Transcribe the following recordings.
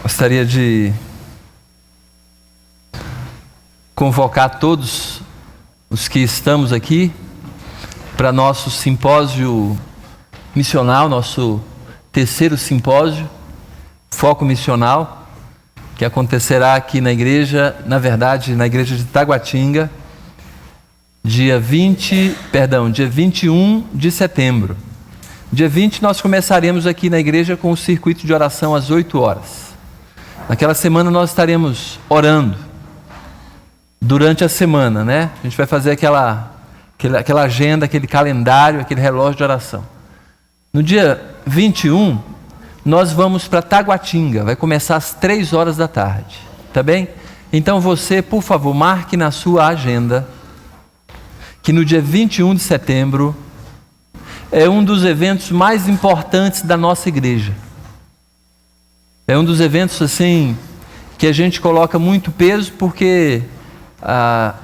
Gostaria de convocar todos os que estamos aqui para nosso simpósio missional, nosso terceiro simpósio, Foco Missional, que acontecerá aqui na igreja, na igreja de Taguatinga, dia 21 de setembro. Dia 20 nós começaremos aqui na igreja com o circuito de oração às 8 horas. Naquela semana nós estaremos orando durante a semana, né? A gente vai fazer aquela agenda, aquele calendário, aquele relógio de oração. No dia 21, nós vamos para Taguatinga, vai começar às 3 horas da tarde, tá bem? Então você, por favor, marque na sua agenda que no dia 21 de setembro é um dos eventos mais importantes da nossa igreja. É um dos eventos assim que a gente coloca muito peso porque a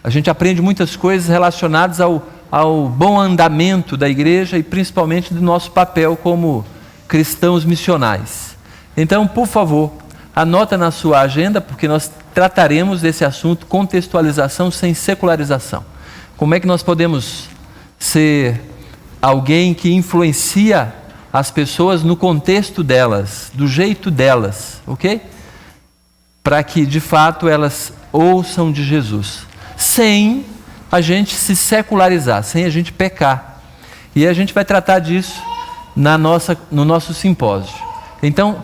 gente aprende muitas coisas relacionadas ao bom andamento da igreja e principalmente do nosso papel como cristãos missionais. Então, por favor, anota na sua agenda, porque nós trataremos desse assunto, contextualização sem secularização. Como é que nós podemos ser alguém que influencia as pessoas no contexto delas, do jeito delas, ok? Para que de fato elas ouçam de Jesus, sem a gente se secularizar, sem a gente pecar. E a gente vai tratar disso no nosso simpósio. Então,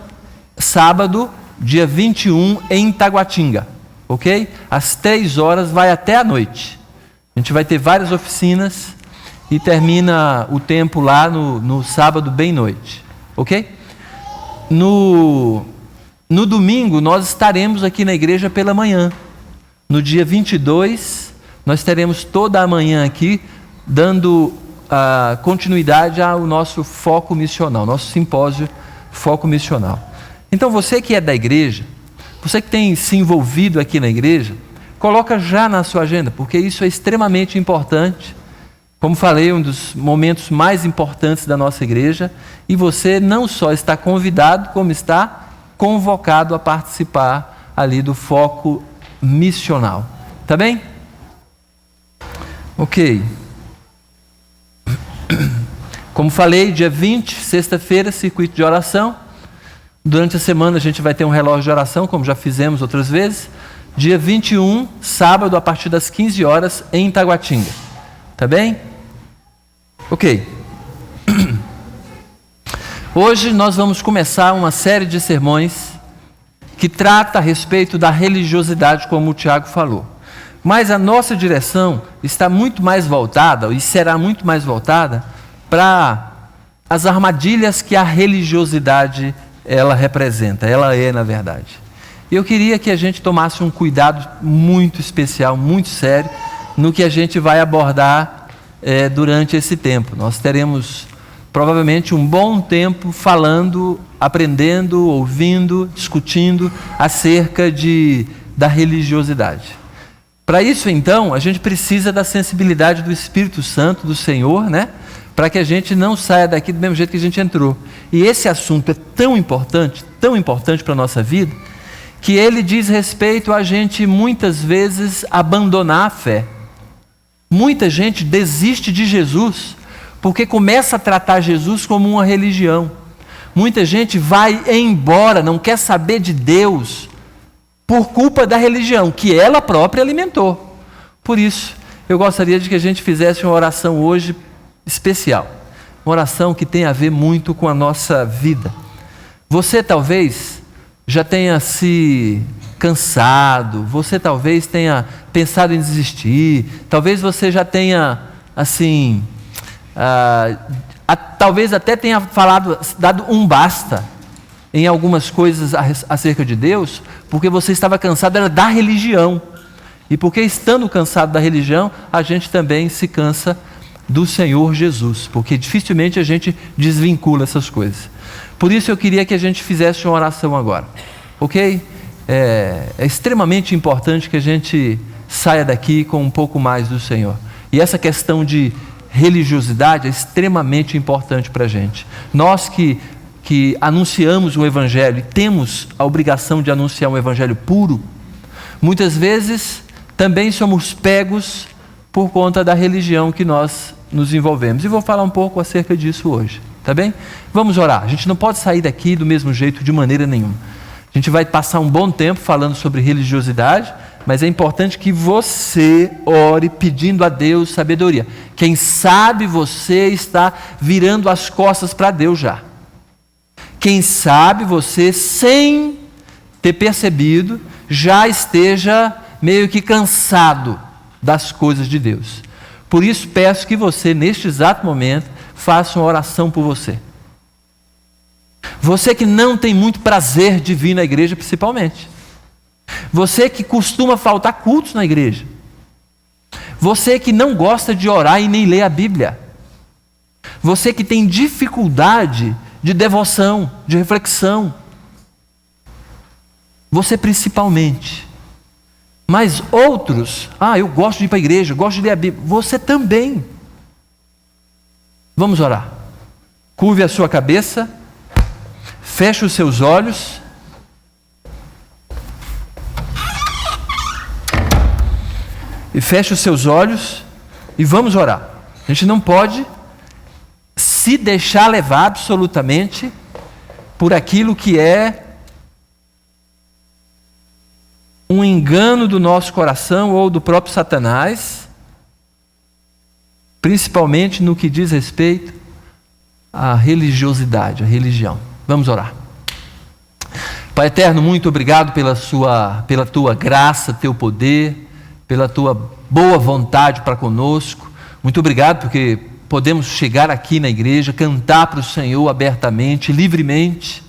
sábado, dia 21, em Taguatinga, ok? Às 3 horas, vai até a noite. A gente vai ter várias oficinas e termina o tempo lá no sábado, bem noite, ok? No domingo, nós estaremos aqui na igreja pela manhã. No dia 22, nós teremos toda a manhã aqui, dando continuidade ao nosso foco missional, nosso simpósio Foco Missional. Então você que é da igreja, você que tem se envolvido aqui na igreja, coloca já na sua agenda, porque isso é extremamente importante. Como falei, um dos momentos mais importantes da nossa igreja, e você não só está convidado, como está convocado a participar ali do foco missional. Tá bem? Ok. Como falei, dia 20, sexta-feira, circuito de oração. Durante a semana a gente vai ter um relógio de oração, como já fizemos outras vezes. Dia 21, sábado, a partir das 15 horas, em Taguatinga. Tá bem? Ok. Hoje nós vamos começar uma série de sermões que trata a respeito da religiosidade, como o Tiago falou. Mas a nossa direção está muito mais voltada, e será muito mais voltada, para as armadilhas que a religiosidade ela representa, ela é na verdade. Eu queria que a gente tomasse um cuidado muito especial, muito sério, no que a gente vai abordar durante esse tempo. Nós teremos provavelmente um bom tempo falando, aprendendo, ouvindo, discutindo acerca da religiosidade. Para isso, então, a gente precisa da sensibilidade do Espírito Santo, do Senhor, né? Para que a gente não saia daqui do mesmo jeito que a gente entrou. E esse assunto é tão importante para a nossa vida, que ele diz respeito a gente muitas vezes abandonar a fé. Muita gente desiste de Jesus porque começa a tratar Jesus como uma religião. Muita gente vai embora, não quer saber de Deus por culpa da religião que ela própria alimentou. Por isso, eu gostaria de que a gente fizesse uma oração hoje especial. Uma oração que tem a ver muito com a nossa vida. Você talvez já tenha se cansado, você talvez tenha pensado em desistir, talvez você já tenha, assim, talvez até tenha dado um basta em algumas coisas acerca de Deus, porque você estava cansado da religião. E porque estando cansado da religião, a gente também se cansa do Senhor Jesus, porque dificilmente a gente desvincula essas coisas. Por isso eu queria que a gente fizesse uma oração agora, ok? É extremamente importante que a gente saia daqui com um pouco mais do Senhor. E essa questão de religiosidade é extremamente importante para a gente. Nós que que anunciamos o Evangelho e temos a obrigação de anunciar um Evangelho puro, muitas vezes também somos pegos por conta da religião que nós nos envolvemos. E vou falar um pouco acerca disso hoje, tá bem? Vamos orar. A gente não pode sair daqui do mesmo jeito de maneira nenhuma. A gente vai passar um bom tempo falando sobre religiosidade, mas é importante que você ore pedindo a Deus sabedoria. Quem sabe você está virando as costas para Deus já. Quem sabe você, sem ter percebido, já esteja meio que cansado das coisas de Deus. Por isso peço que você, neste exato momento, faça uma oração por você. Você que não tem muito prazer de vir na igreja, principalmente. Você que costuma faltar cultos na igreja. Você que não gosta de orar e nem ler a Bíblia. Você que tem dificuldade de devoção, de reflexão. Você principalmente. Mas outros, eu gosto de ir para a igreja, eu gosto de ler a Bíblia. Você também. Vamos orar. Curve a sua cabeça, feche os seus olhos. E feche os seus olhos e vamos orar. A gente não pode se deixar levar absolutamente por aquilo que é um engano do nosso coração ou do próprio Satanás, principalmente no que diz respeito à religiosidade, à religião. Vamos orar. Pai eterno, muito obrigado pela tua graça, teu poder, pela tua boa vontade para conosco. Muito obrigado porque podemos chegar aqui na igreja, cantar para o Senhor abertamente, livremente.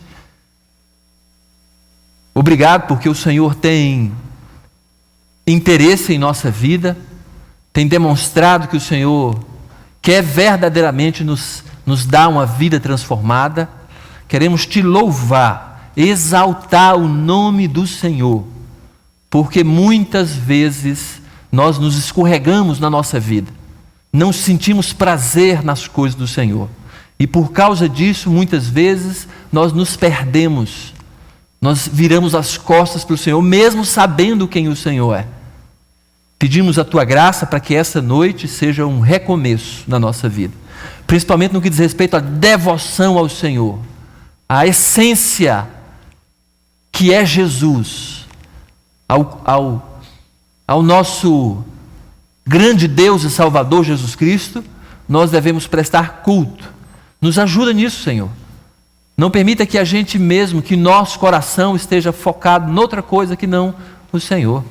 Obrigado porque o Senhor tem interesse em nossa vida, tem demonstrado que o Senhor quer verdadeiramente nos dar uma vida transformada. Queremos te louvar, exaltar o nome do Senhor, porque muitas vezes nós nos escorregamos na nossa vida, não sentimos prazer nas coisas do Senhor, e por causa disso muitas vezes nós nos perdemos, nós viramos as costas para o Senhor, mesmo sabendo quem o Senhor é. Pedimos a tua graça para que essa noite seja um recomeço na nossa vida, principalmente no que diz respeito à devoção ao Senhor, à essência que é Jesus, ao nosso grande Deus e Salvador Jesus Cristo, nós devemos prestar culto. Nos ajuda nisso, Senhor. Não permita que a gente mesmo, que nosso coração esteja focado noutra coisa que não o Senhor.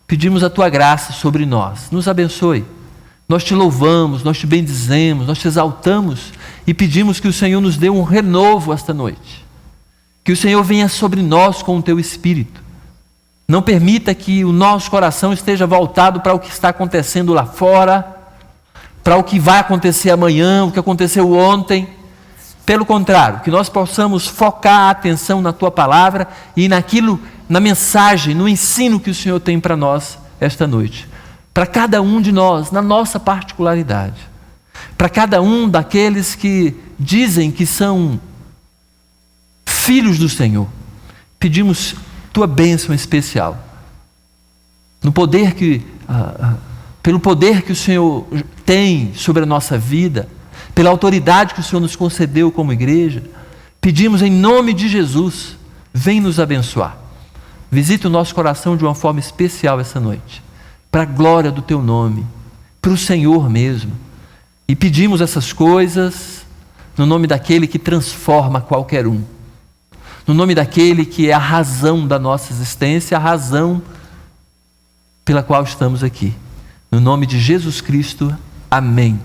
Pedimos a tua graça sobre nós. Nos abençoe. Nós te louvamos, nós te bendizemos, nós te exaltamos e pedimos que o Senhor nos dê um renovo esta noite. Que o Senhor venha sobre nós com o teu Espírito. Não permita que o nosso coração esteja voltado para o que está acontecendo lá fora, para o que vai acontecer amanhã, o que aconteceu ontem. Pelo contrário, que nós possamos focar a atenção na tua palavra e naquilo, na mensagem, no ensino que o Senhor tem para nós esta noite. Para cada um de nós, na nossa particularidade. Para cada um daqueles que dizem que são filhos do Senhor. Pedimos tua bênção especial. No poder pelo poder que o Senhor tem sobre a nossa vida, pela autoridade que o Senhor nos concedeu como igreja, pedimos em nome de Jesus, vem nos abençoar. Visita o nosso coração de uma forma especial essa noite, para a glória do teu nome, para o Senhor mesmo. E pedimos essas coisas no nome daquele que transforma qualquer um, no nome daquele que é a razão da nossa existência, a razão pela qual estamos aqui. No nome de Jesus Cristo, amém.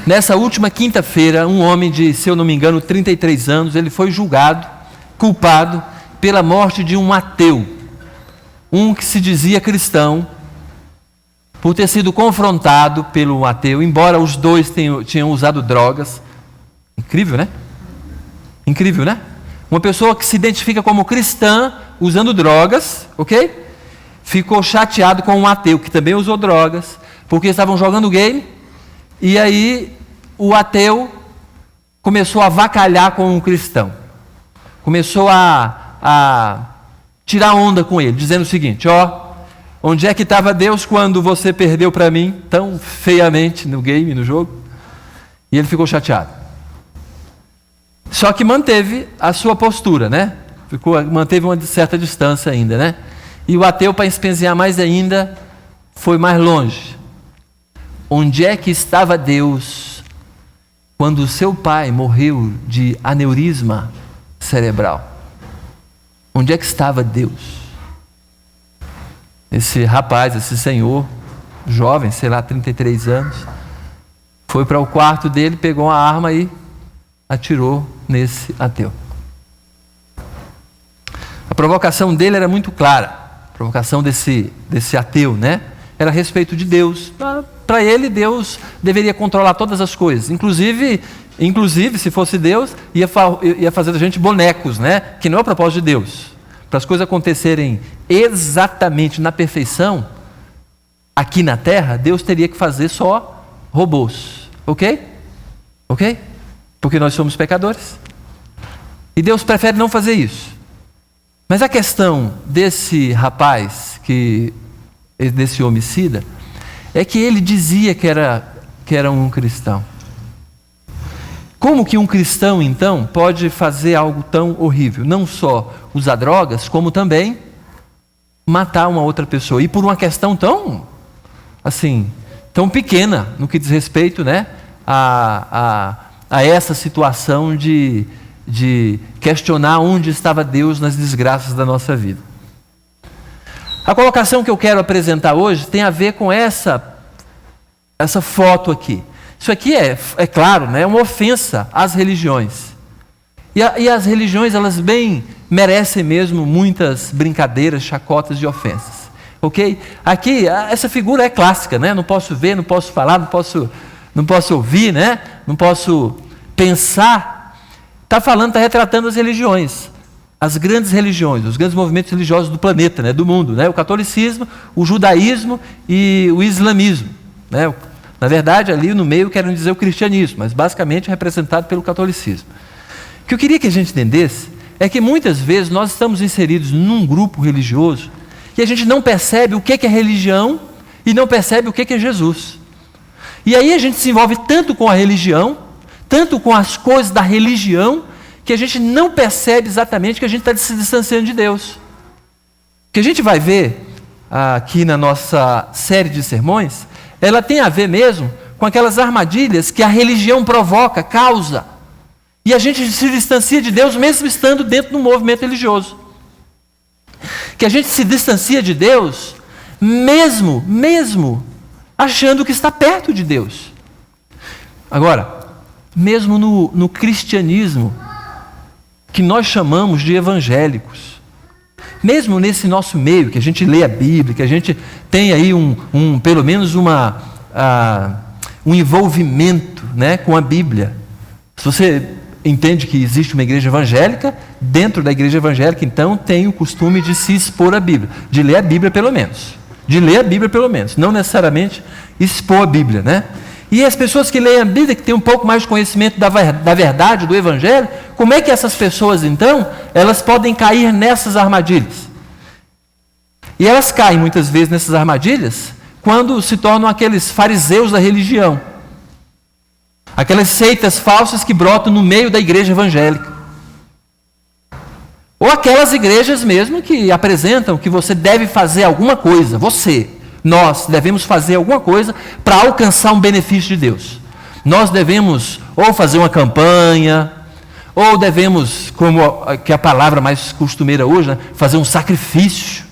Nessa última quinta-feira, um homem de, se eu não me engano, 33 anos, ele foi julgado, culpado pela morte de um ateu, um que se dizia cristão, por ter sido confrontado pelo ateu, embora os dois tinham usado drogas. Incrível, né? Incrível, né? Uma pessoa que se identifica como cristã, usando drogas, ok? Ficou chateado com um ateu que também usou drogas, porque estavam jogando game, E aí o ateu começou a avacalhar com o cristão. Começou a tirar onda com ele, dizendo o seguinte: onde é que estava Deus quando você perdeu para mim tão feiamente no game, no jogo? E ele ficou chateado. Só que manteve a sua postura, né? Manteve uma certa distância ainda, né? E o ateu, para espensear mais ainda, foi mais longe. Onde é que estava Deus quando o seu pai morreu de aneurisma cerebral? Onde é que estava Deus? Esse rapaz, esse senhor, jovem, sei lá, 33 anos, foi para o quarto dele, pegou uma arma e atirou nesse ateu. A provocação dele era muito clara. A provocação desse ateu, né? Era a respeito de Deus. Para ele, Deus deveria controlar todas as coisas. Inclusive, se fosse Deus, ia fazer da gente bonecos, né? Que não é o propósito de Deus. Para as coisas acontecerem exatamente na perfeição, aqui na Terra, Deus teria que fazer só robôs. Ok? Ok? Porque nós somos pecadores. E Deus prefere não fazer isso. Mas a questão desse rapaz, desse homicida, é que ele dizia que era um cristão. Como que um cristão, então, pode fazer algo tão horrível? Não só usar drogas, como também matar uma outra pessoa. E por uma questão tão pequena, no que diz respeito, né, a essa situação de questionar onde estava Deus nas desgraças da nossa vida. A colocação que eu quero apresentar hoje tem a ver com essa foto aqui. Isso aqui é claro, né, é uma ofensa às religiões. E as religiões, elas bem merecem mesmo muitas brincadeiras, chacotas e ofensas. Ok? Aqui, essa figura é clássica, né? Não posso ver, não posso falar, não posso ouvir, né? Não posso pensar. Está retratando as religiões, as grandes religiões, os grandes movimentos religiosos do planeta, né, do mundo, né, o catolicismo, o judaísmo e o islamismo, né, na verdade ali no meio querem dizer o cristianismo, mas basicamente representado pelo catolicismo. O que eu queria que a gente entendesse é que muitas vezes nós estamos inseridos num grupo religioso e a gente não percebe o que é religião e não percebe o que é Jesus. E aí a gente se envolve tanto com a religião, tanto com as coisas da religião, que a gente não percebe exatamente que a gente está se distanciando de Deus. O que a gente vai ver aqui na nossa série de sermões, ela tem a ver mesmo com aquelas armadilhas que a religião provoca, causa. E a gente se distancia de Deus mesmo estando dentro do movimento religioso. Que a gente se distancia de Deus mesmo achando que está perto de Deus. Agora, mesmo no cristianismo, que nós chamamos de evangélicos, mesmo nesse nosso meio, que a gente lê a Bíblia, que a gente tem aí pelo menos um envolvimento, né, com a Bíblia. Se você entende que existe uma igreja evangélica, dentro da igreja evangélica, então, tem o costume de se expor à Bíblia, de ler a Bíblia pelo menos. Não necessariamente expor a Bíblia, né? E as pessoas que leem a Bíblia, que têm um pouco mais de conhecimento da verdade, do Evangelho, como é que essas pessoas, então, elas podem cair nessas armadilhas? E elas caem, muitas vezes, nessas armadilhas, quando se tornam aqueles fariseus da religião. Aquelas seitas falsas que brotam no meio da igreja evangélica. Ou aquelas igrejas mesmo que apresentam que você deve fazer alguma coisa, nós devemos fazer alguma coisa para alcançar um benefício de Deus. Nós devemos ou fazer uma campanha, ou devemos, que é a palavra mais costumeira hoje, né, fazer um sacrifício.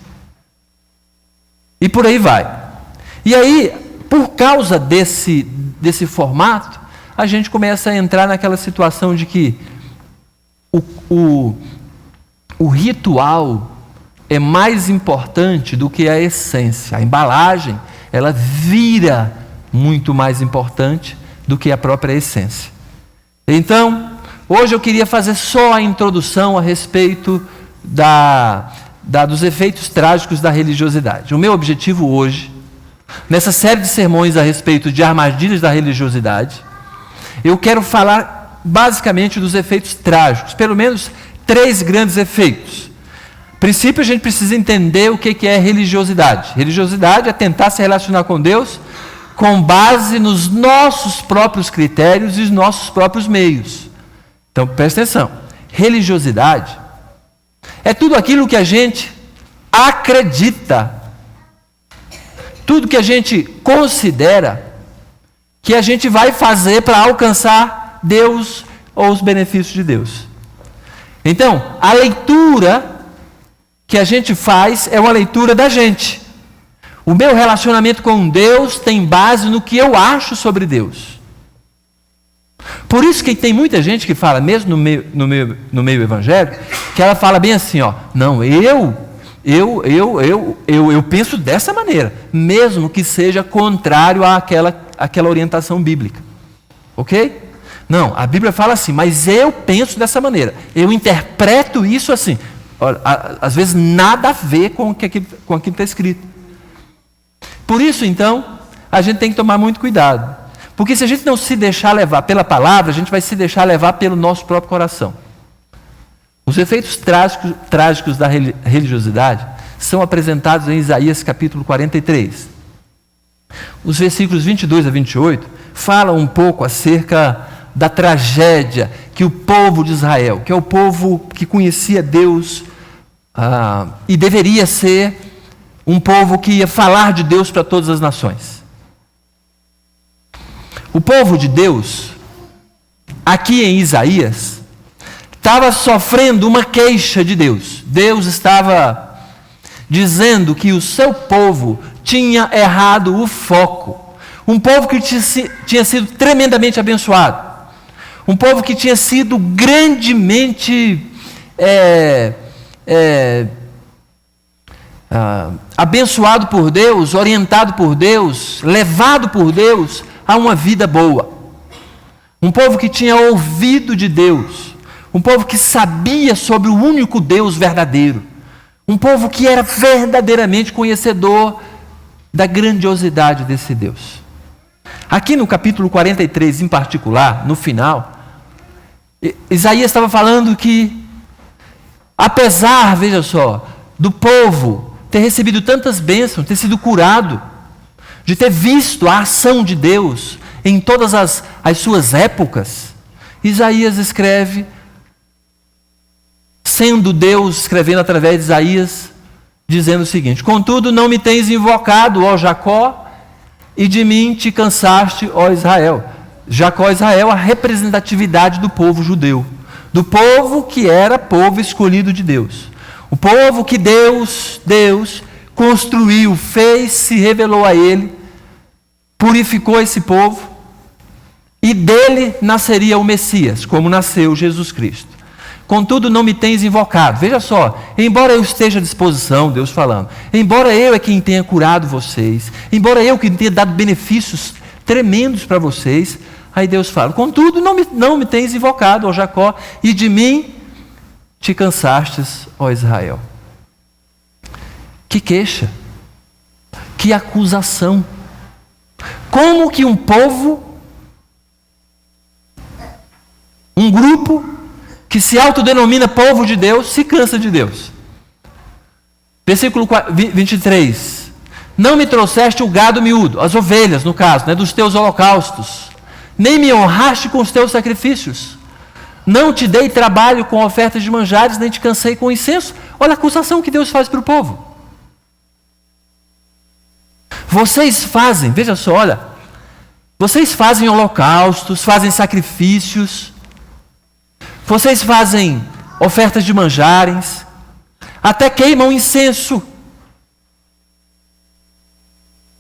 E por aí vai. E aí, por causa desse formato, a gente começa a entrar naquela situação de que o ritual é mais importante do que a essência. A embalagem, ela vira muito mais importante do que a própria essência. Então, hoje eu queria fazer só a introdução a respeito dos efeitos trágicos da religiosidade. O meu objetivo hoje nessa série de sermões a respeito de armadilhas da religiosidade, eu quero falar basicamente dos efeitos trágicos, pelo menos 3 grandes efeitos. A princípio, a gente precisa entender o que é religiosidade. Religiosidade é tentar se relacionar com Deus com base nos nossos próprios critérios e os nossos próprios meios. Então, presta atenção. Religiosidade é tudo aquilo que a gente acredita, tudo que a gente considera que a gente vai fazer para alcançar Deus ou os benefícios de Deus. Então, a leitura que a gente faz é uma leitura da gente. O meu relacionamento com Deus tem base no que eu acho sobre Deus. Por isso que tem muita gente que fala, mesmo no meio evangélico, que ela fala bem assim, ó, não, eu penso dessa maneira, mesmo que seja contrário àquela orientação bíblica. Ok? Não, a Bíblia fala assim, mas eu penso dessa maneira, eu interpreto isso assim. Olha, às vezes nada a ver com aquilo que está escrito. Por isso, então, a gente tem que tomar muito cuidado. Porque se a gente não se deixar levar pela palavra, a gente vai se deixar levar pelo nosso próprio coração. Os efeitos trágicos da religiosidade são apresentados em Isaías capítulo 43. Os versículos 22 a 28 falam um pouco acerca da tragédia que o povo de Israel, que é o povo que conhecia Deus e deveria ser um povo que ia falar de Deus para todas as nações. O povo de Deus, aqui em Isaías, estava sofrendo uma queixa de Deus. Deus estava dizendo que o seu povo tinha errado o foco. Um povo que tinha sido tremendamente abençoado. Um povo que tinha sido grandemente abençoado por Deus, orientado por Deus, levado por Deus a uma vida boa. Um povo que tinha ouvido de Deus. Um povo que sabia sobre o único Deus verdadeiro. Um povo que era verdadeiramente conhecedor da grandiosidade desse Deus. Aqui no capítulo 43, em particular, no final, Isaías estava falando que, apesar, veja só, do povo ter recebido tantas bênçãos, ter sido curado, de ter visto a ação de Deus em todas as suas épocas, Isaías escreve, sendo Deus escrevendo através de Isaías, dizendo o seguinte: contudo não me tens invocado, ó Jacó, e de mim te cansaste, ó Israel. Jacó e Israel, a representatividade do povo judeu, do povo que era povo escolhido de Deus, o povo que Deus construiu, fez, se revelou a ele, purificou esse povo, e dele nasceria o Messias, como nasceu Jesus Cristo. Contudo não me tens invocado. Veja só, embora eu esteja à disposição, Deus falando, embora eu é quem tenha curado vocês, embora eu que tenha dado benefícios tremendos para vocês, aí Deus fala, contudo não me tens invocado, ó Jacó, e de mim te cansastes, ó Israel. Que queixa, que acusação. Como que um povo, um grupo que se autodenomina povo de Deus, se cansa de Deus? Versículo 23. Não me trouxeste o gado miúdo, as ovelhas no caso, dos teus holocaustos, nem me honraste com os teus sacrifícios. Não te dei trabalho com ofertas de manjares, nem te cansei com incenso. Olha a acusação que Deus faz para o povo. Vocês fazem, veja só, olha, vocês fazem holocaustos, fazem sacrifícios, vocês fazem ofertas de manjares, até queimam incenso.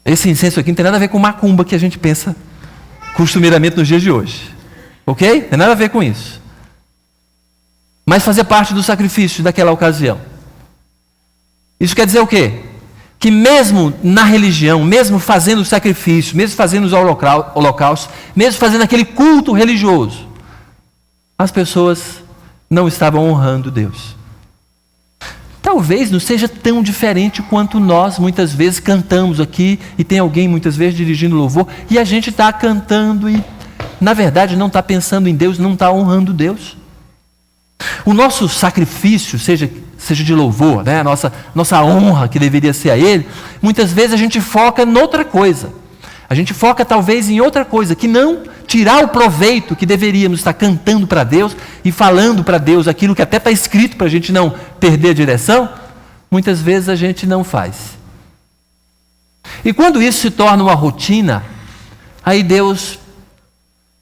Esse incenso aqui não tem nada a ver com macumba que a gente pensa costumeiramente nos dias de hoje. Ok? Não tem nada a ver com isso. Mas fazia parte do sacrifício daquela ocasião. Isso quer dizer o quê? Que mesmo na religião, mesmo fazendo o sacrifício, mesmo fazendo os holocaustos, mesmo fazendo aquele culto religioso, as pessoas não estavam honrando Deus. talvez não seja tão diferente quanto nós muitas vezes cantamos aqui, e tem alguém muitas vezes dirigindo louvor, e a gente está cantando e, na verdade, não está pensando em Deus, não está honrando Deus. O nosso sacrifício, seja de louvor, né? a nossa honra que deveria ser a Ele, muitas vezes a gente foca noutra coisa. A gente foca talvez em outra coisa, que não tirar o proveito que deveríamos estar cantando para Deus e falando para Deus aquilo que até está escrito para a gente não perder a direção, muitas vezes a gente não faz. E quando isso se torna uma rotina, aí Deus,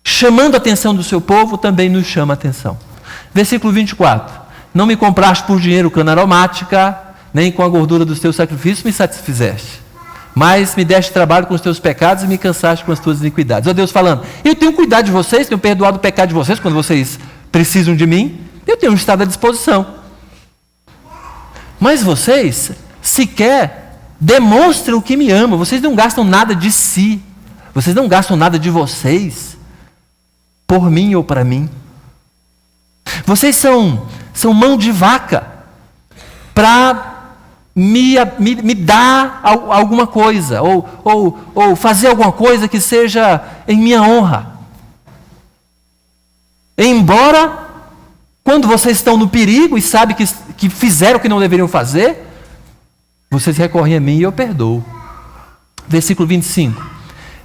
chamando a atenção do seu povo, também nos chama a atenção. Versículo 24: não me compraste por dinheiro cana aromática, nem com a gordura dos teus sacrifícios me satisfizeste. Mas me deste trabalho com os teus pecados e me cansaste com as tuas iniquidades. Ó Deus falando, eu tenho cuidado de vocês, tenho perdoado o pecado de vocês quando vocês precisam de mim, eu tenho estado à disposição. Mas vocês sequer demonstram que me amam, vocês não gastam nada de si, vocês não gastam nada de vocês por mim ou para mim. Vocês são mão de vaca para me dar alguma coisa, ou fazer alguma coisa que seja em minha honra. Embora, quando vocês estão no perigo e sabem que fizeram o que não deveriam fazer, vocês recorrem a mim e eu perdoo. Versículo 25: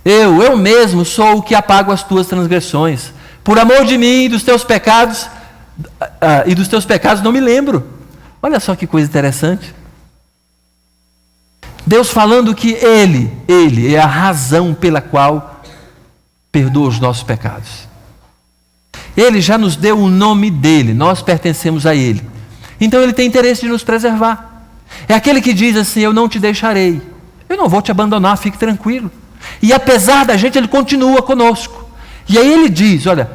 eu mesmo sou o que apago as tuas transgressões, por amor de mim e dos teus pecados, não me lembro. Olha só que coisa interessante. Deus falando que Ele é a razão pela qual perdoa os nossos pecados. Ele já nos deu o nome dEle, nós pertencemos a Ele. Então Ele tem interesse de nos preservar. É aquele que diz assim, eu não te deixarei, eu não vou te abandonar, fique tranquilo. E apesar da gente, Ele continua conosco. E aí Ele diz, olha,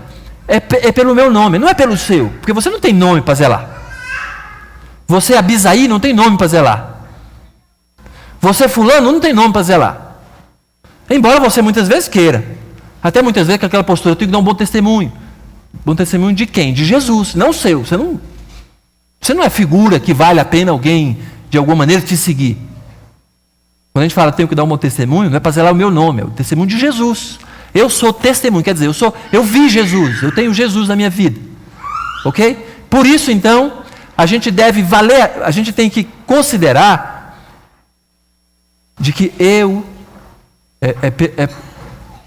é pelo meu nome, não é pelo seu, porque você não tem nome para zelar. Você, Abisaí, não tem nome para zelar. Você, fulano, não tem nome para zelar. Embora você muitas vezes queira. Até muitas vezes com aquela postura, eu tenho que dar um bom testemunho. Bom testemunho de quem? De Jesus, não seu. Você não é figura que vale a pena alguém, de alguma maneira, te seguir. Quando a gente fala, tenho que dar um bom testemunho, não é para zelar o meu nome, é o testemunho de Jesus. Eu sou testemunho, quer dizer, eu vi Jesus, eu tenho Jesus na minha vida. Ok? Por isso, então, a gente tem que considerar de que eu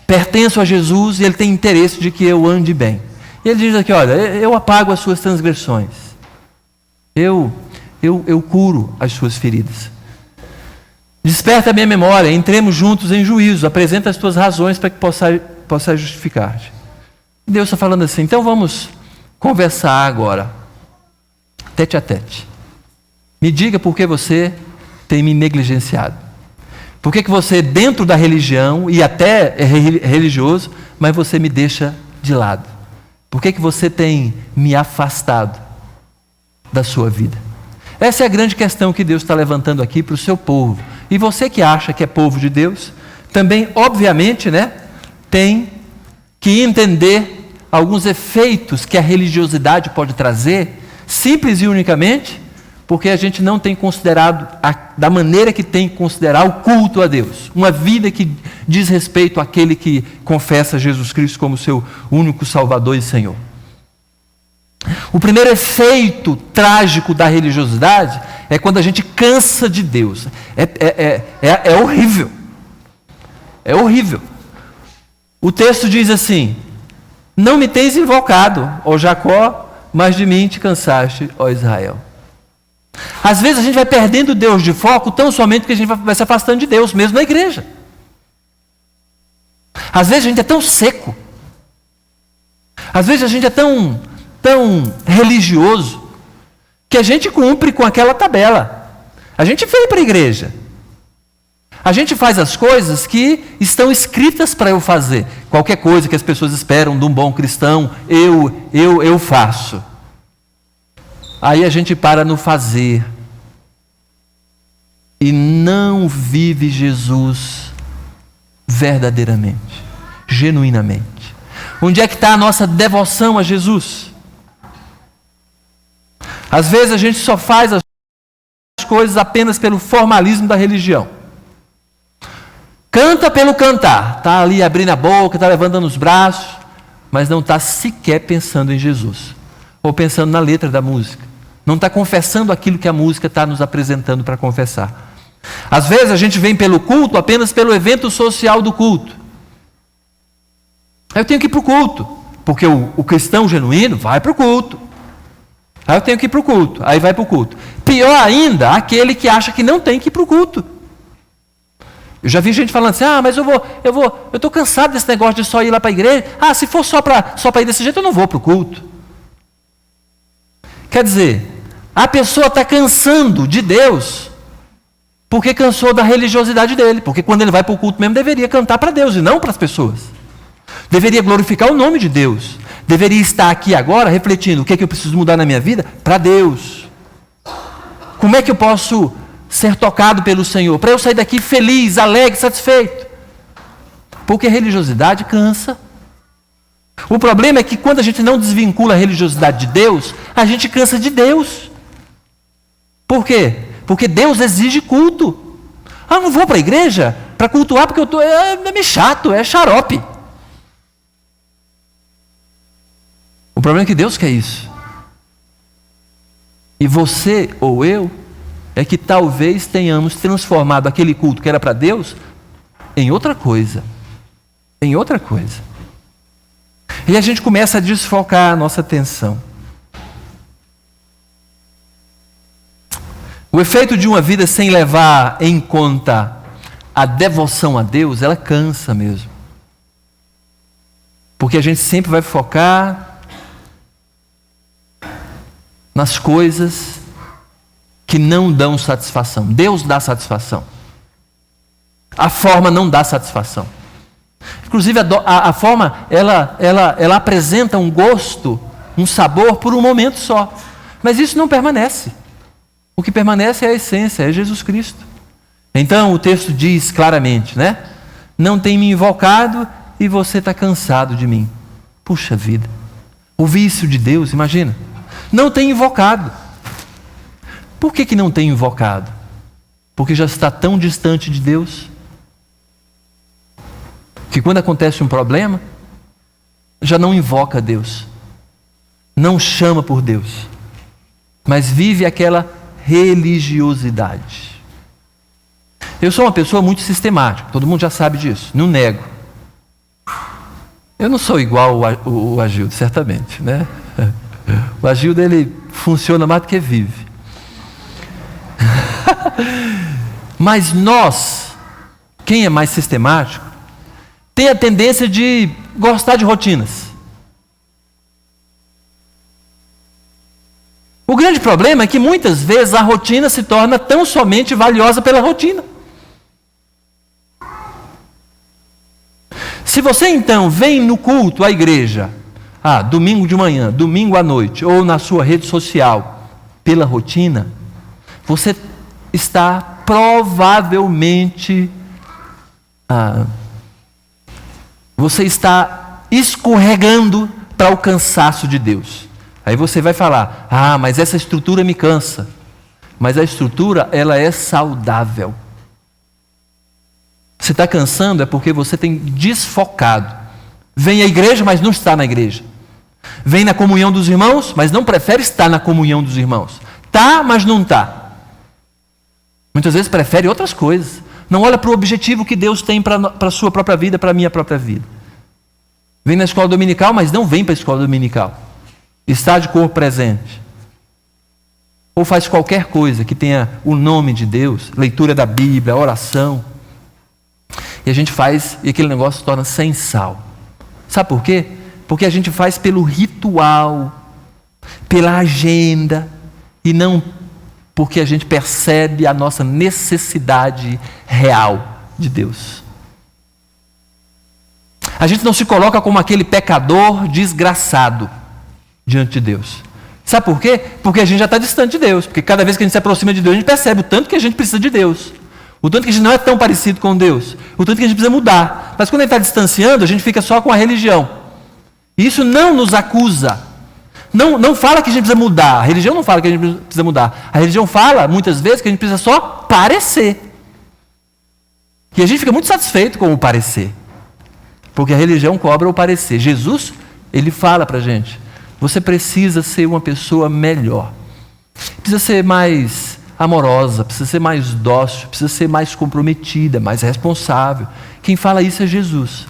pertenço a Jesus e Ele tem interesse de que eu ande bem. E Ele diz aqui, olha, eu apago as suas transgressões. Eu curo as suas feridas. Desperta a minha memória, entremos juntos em juízo, apresenta as tuas razões para que possa justificar-te. Deus está falando assim, então vamos conversar agora, tete a tete. Me diga por que você tem me negligenciado. Por que você, dentro da religião, e até é religioso, mas você me deixa de lado? Por que você tem me afastado da sua vida? Essa é a grande questão que Deus está levantando aqui para o seu povo. E você que acha que é povo de Deus, também, obviamente, tem que entender alguns efeitos que a religiosidade pode trazer, simples e unicamente, porque a gente não tem considerado, da maneira que tem que considerar, o culto a Deus. Uma vida que diz respeito àquele que confessa Jesus Cristo como seu único Salvador e Senhor. O primeiro efeito trágico da religiosidade é quando a gente cansa de Deus. É horrível. É horrível. O texto diz assim, não me tens invocado, ó Jacó, mas de mim te cansaste, ó Israel. Às vezes a gente vai perdendo Deus de foco tão somente que a gente vai se afastando de Deus, mesmo na igreja. Às vezes a gente é tão seco. Às vezes a gente é tão religioso que a gente cumpre com aquela tabela. A gente veio para a igreja. A gente faz as coisas que estão escritas para eu fazer. Qualquer coisa que as pessoas esperam de um bom cristão, eu faço. Aí a gente para no fazer e não vive Jesus verdadeiramente, genuinamente. Onde é que está a nossa devoção a Jesus? Às vezes a gente só faz as coisas apenas pelo formalismo da religião. Canta pelo cantar, está ali abrindo a boca, está levantando os braços, mas não está sequer pensando em Jesus, ou pensando na letra da música. Não está confessando aquilo que a música está nos apresentando para confessar. Às vezes a gente vem pelo culto apenas pelo evento social do culto. Aí eu tenho que ir para o culto, porque o cristão genuíno vai para o culto. Aí eu tenho que ir para o culto, aí vai para o culto. Pior ainda, aquele que acha que não tem que ir para o culto. Eu já vi gente falando assim, mas eu estou cansado desse negócio de só ir lá para a igreja. Se for só para ir desse jeito, eu não vou para o culto. Quer dizer, a pessoa está cansando de Deus, porque cansou da religiosidade dele. Porque quando ele vai para o culto mesmo, deveria cantar para Deus e não para as pessoas. Deveria glorificar o nome de Deus. Deveria estar aqui agora refletindo o que é que eu preciso mudar na minha vida para Deus. Como é que eu posso ser tocado pelo Senhor, para eu sair daqui feliz, alegre, satisfeito? Porque a religiosidade cansa. O problema é que quando a gente não desvincula a religiosidade de Deus, a gente cansa de Deus. Por quê? Porque Deus exige culto. Eu não vou para a igreja para cultuar porque é meio chato, é xarope. O problema é que Deus quer isso. E você ou eu é que talvez tenhamos transformado aquele culto que era para Deus em outra coisa. Em outra coisa. E a gente começa a desfocar a nossa atenção. O efeito de uma vida sem levar em conta a devoção a Deus, ela cansa mesmo. Porque a gente sempre vai focar nas coisas que não dão satisfação. Deus dá satisfação. A forma não dá satisfação. Inclusive a forma, ela apresenta um gosto, um sabor por um momento só. Mas isso não permanece. O que permanece é a essência, é Jesus Cristo. Então o texto diz claramente, né? Não tem me invocado e você está cansado de mim. Puxa vida. O vício de Deus, imagina. Não tem invocado. Por que não tem invocado? Porque já está tão distante de Deus, que quando acontece um problema, já não invoca Deus, não chama por Deus, mas vive aquela religiosidade. Eu sou uma pessoa muito sistemática, todo mundo já sabe disso, não nego. Eu não sou igual o Agildo, certamente, né? O Agildo, ele funciona mais do que vive. Mas nós, quem é mais sistemático, tem a tendência de gostar de rotinas. O grande problema é que muitas vezes a rotina se torna tão somente valiosa pela rotina. Se você então vem no culto à igreja, domingo de manhã, domingo à noite, ou na sua rede social, pela rotina, você está provavelmente, você está escorregando para o cansaço de Deus. Aí você vai falar, mas essa estrutura me cansa. Mas a estrutura, ela é saudável. Você está cansando é porque você tem desfocado. Vem à igreja, mas não está na igreja. Vem na comunhão dos irmãos, mas não prefere estar na comunhão dos irmãos. Tá, mas não está. Muitas vezes prefere outras coisas. Não olha para o objetivo que Deus tem para a sua própria vida, para a minha própria vida. Vem na escola dominical, mas não vem para a escola dominical. Está de corpo presente. Ou faz qualquer coisa que tenha o nome de Deus, leitura da Bíblia, oração. E a gente faz, e aquele negócio se torna sem sal. Sabe por quê? Porque a gente faz pelo ritual, pela agenda, e não porque a gente percebe a nossa necessidade real de Deus. A gente não se coloca como aquele pecador desgraçado diante de Deus. Sabe por quê? Porque a gente já está distante de Deus. Porque cada vez que a gente se aproxima de Deus, a gente percebe o tanto que a gente precisa de Deus. O tanto que a gente não é tão parecido com Deus. O tanto que a gente precisa mudar. Mas quando a gente está distanciando, a gente fica só com a religião. E isso não nos acusa. não fala que a gente precisa mudar. A religião não fala que a gente precisa mudar. A religião fala, muitas vezes, que a gente precisa só parecer. E a gente fica muito satisfeito com o parecer. Porque a religião cobra o parecer. Jesus, ele fala para a gente, você precisa ser uma pessoa melhor. Precisa ser mais amorosa, precisa ser mais dócil, precisa ser mais comprometida, mais responsável. Quem fala isso é Jesus.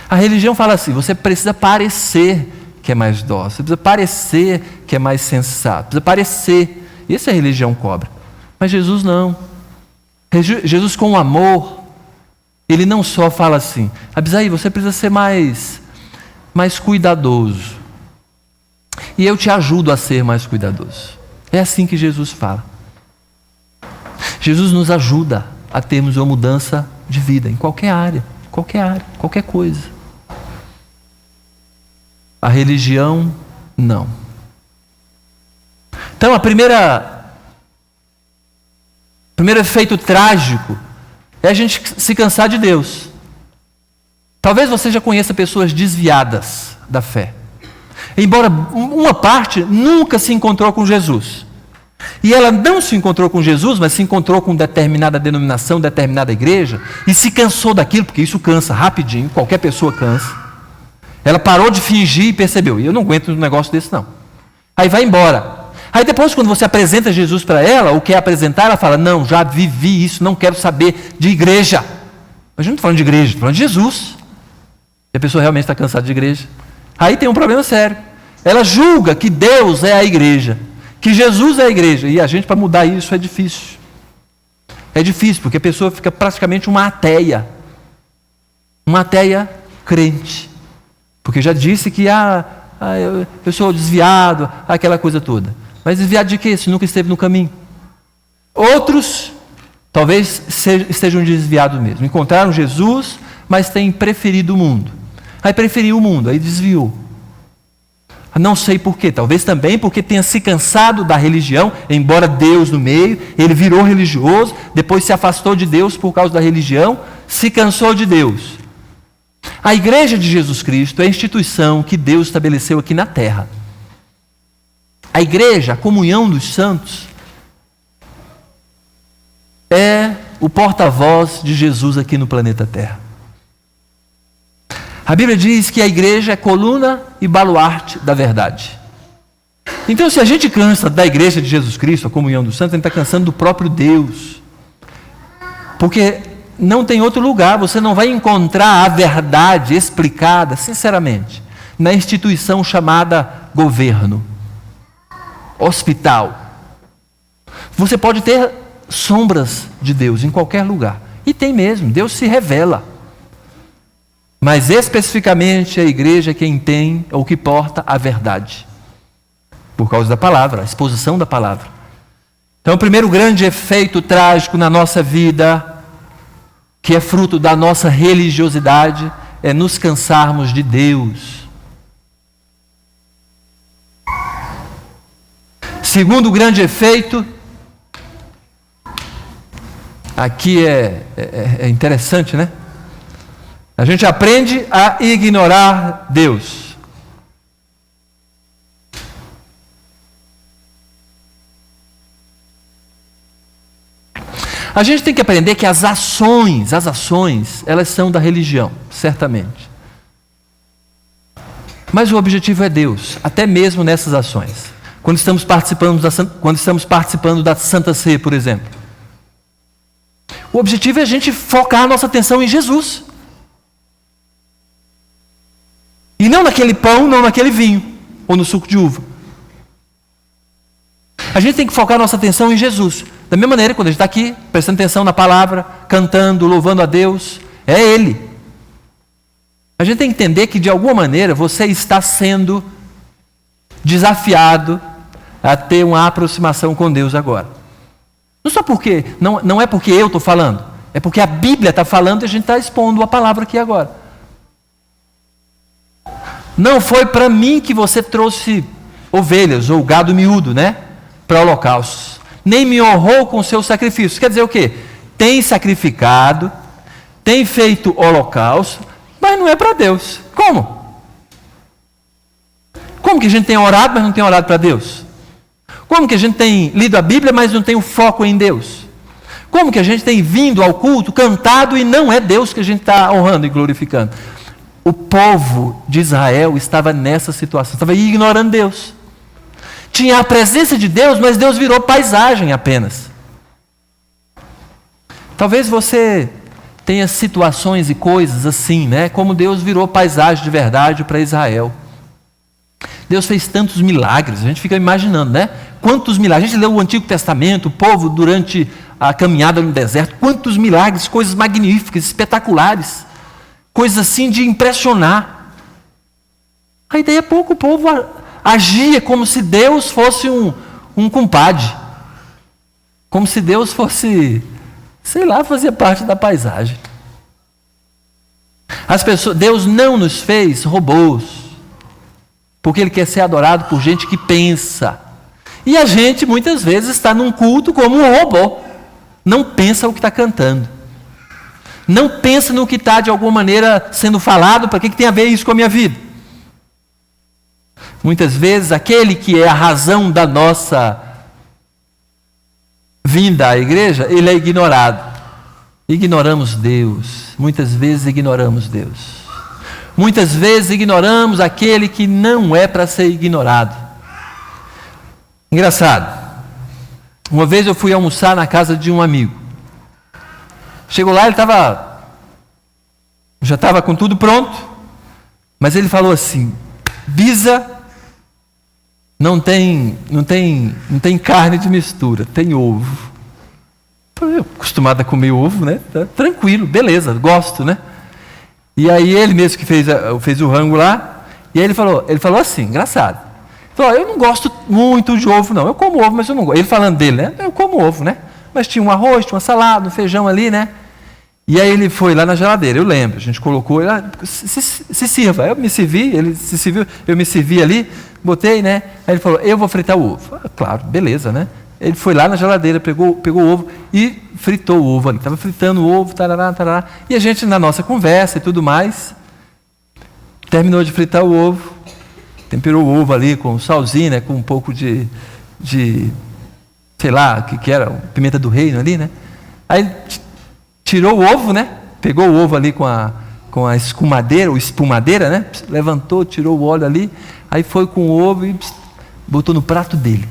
A religião fala assim, você precisa parecer que é mais dócil, você precisa parecer que é mais sensato, precisa parecer. Isso a religião cobra. Mas Jesus não. Jesus com amor, ele não só fala assim, Abisaí, você precisa ser mais cuidadoso. E eu te ajudo a ser mais cuidadoso. É assim que Jesus fala. Jesus nos ajuda a termos uma mudança de vida em qualquer área, qualquer coisa. A religião, não. Então, o primeiro efeito trágico é a gente se cansar de Deus. Talvez você já conheça pessoas desviadas da fé. Embora uma parte nunca se encontrou com Jesus. E ela não se encontrou com Jesus, mas se encontrou com determinada denominação, determinada igreja, e se cansou daquilo, porque isso cansa rapidinho, qualquer pessoa cansa. Ela parou de fingir e percebeu, eu não aguento um negócio desse não. Aí vai embora. Aí depois, quando você apresenta Jesus para ela, o que é apresentar, ela fala, não, já vivi isso, não quero saber de igreja. Mas a gente não está falando de igreja, está falando de Jesus. E a pessoa realmente está cansada de igreja. Aí tem um problema sério. Ela julga que Deus é a igreja, que Jesus é a igreja. E a gente, para mudar isso, é difícil. É difícil, porque a pessoa fica praticamente uma ateia. Uma ateia crente. Porque já disse que eu sou desviado, aquela coisa toda. Mas desviado de quê? Se nunca esteve no caminho. Outros, talvez estejam desviados mesmo. Encontraram Jesus, mas têm preferido o mundo. Aí preferiu o mundo, aí desviou. Não sei porquê, talvez também porque tenha se cansado da religião, embora Deus no meio, ele virou religioso, depois se afastou de Deus por causa da religião, se cansou de Deus. A igreja de Jesus Cristo é a instituição que Deus estabeleceu aqui na terra. A igreja, a comunhão dos santos, é o porta-voz de Jesus aqui no planeta Terra. A Bíblia diz que a igreja é coluna e baluarte da verdade. Então, se a gente cansa da igreja de Jesus Cristo, a comunhão dos santos, a gente está cansando do próprio Deus. Porque não tem outro lugar, você não vai encontrar a verdade explicada, sinceramente, na instituição chamada governo, hospital. Você pode ter sombras de Deus em qualquer lugar. E tem mesmo, Deus se revela. Mas especificamente a igreja é quem tem ou que porta a verdade. Por causa da palavra, a exposição da palavra. Então o primeiro grande efeito trágico na nossa vida, que é fruto da nossa religiosidade, é nos cansarmos de Deus. Segundo grande efeito, aqui é interessante, né? A gente aprende a ignorar Deus. A gente tem que aprender que as ações, elas são da religião, certamente. Mas o objetivo é Deus, até mesmo nessas ações. Quando estamos participando da Santa Ceia, por exemplo. O objetivo é a gente focar a nossa atenção em Jesus. E não naquele pão, não naquele vinho, ou no suco de uva. A gente tem que focar a nossa atenção em Jesus. Da mesma maneira, quando a gente está aqui, prestando atenção na palavra, cantando, louvando a Deus, é Ele. A gente tem que entender que, de alguma maneira, você está sendo desafiado a ter uma aproximação com Deus agora. Não só porque, não é porque eu estou falando, é porque a Bíblia está falando e a gente está expondo a palavra aqui agora. Não foi para mim que você trouxe ovelhas ou gado miúdo, né? Para holocaustos. Nem me honrou com seus sacrifícios. Quer dizer o quê? Tem sacrificado, tem feito holocausto, mas não é para Deus. Como? Como que a gente tem orado, mas não tem orado para Deus? Como que a gente tem lido a Bíblia, mas não tem o foco em Deus? Como que a gente tem vindo ao culto, cantado, e não é Deus que a gente está honrando e glorificando? O povo de Israel estava nessa situação, estava ignorando Deus. Tinha a presença de Deus, mas Deus virou paisagem apenas. Talvez você tenha situações e coisas assim, né? Como Deus virou paisagem de verdade para Israel. Deus fez tantos milagres, a gente fica imaginando, né? Quantos milagres, a gente leu o Antigo Testamento, o povo durante a caminhada no deserto, quantos milagres, coisas magníficas, espetaculares, coisas assim de impressionar. Aí daí a pouco o povo agia como se Deus fosse um compadre, como se Deus fosse, sei lá, fazia parte da paisagem. Deus não nos fez robôs, porque Ele quer ser adorado por gente que pensa. E a gente muitas vezes está num culto como um robô, não pensa o que está cantando, não pensa no que está de alguma maneira sendo falado. Para que tem a ver isso com a minha vida? Muitas vezes aquele que é a razão da nossa vinda à igreja, ele é ignorado. Ignoramos Deus, muitas vezes ignoramos Deus. Muitas vezes ignoramos aquele que não é para ser ignorado. Engraçado, uma vez eu fui almoçar na casa de um amigo. Chegou lá, ele já estava com tudo pronto, mas ele falou assim: Bisa, não tem carne de mistura, tem ovo. Eu acostumado a comer ovo, né? Tá tranquilo, beleza, gosto, né? E aí ele mesmo que fez o rango lá, e aí ele falou assim, engraçado. Ele falou: eu não gosto muito de ovo, não. Eu como ovo, mas eu não gosto. Ele falando dele, né? Eu como ovo, né? Mas tinha um arroz, tinha uma salada, um feijão ali, né? E aí ele foi lá na geladeira, eu lembro, a gente colocou, ele, se sirva. Eu me servi, ele se serviu, eu me servi ali, botei, né? Aí ele falou: eu vou fritar o ovo. Claro, beleza, né? Ele foi lá na geladeira, pegou o ovo e fritou o ovo ali. Estava fritando o ovo, tarará, tarará. E a gente, na nossa conversa e tudo mais, terminou de fritar o ovo, temperou o ovo ali com salzinho, né? Com um pouco de sei lá, o que era, pimenta do reino ali, né? Aí tirou o ovo, né? Pegou o ovo ali com a escumadeira, ou espumadeira, né? Levantou, tirou o óleo ali, aí foi com o ovo e botou no prato dele.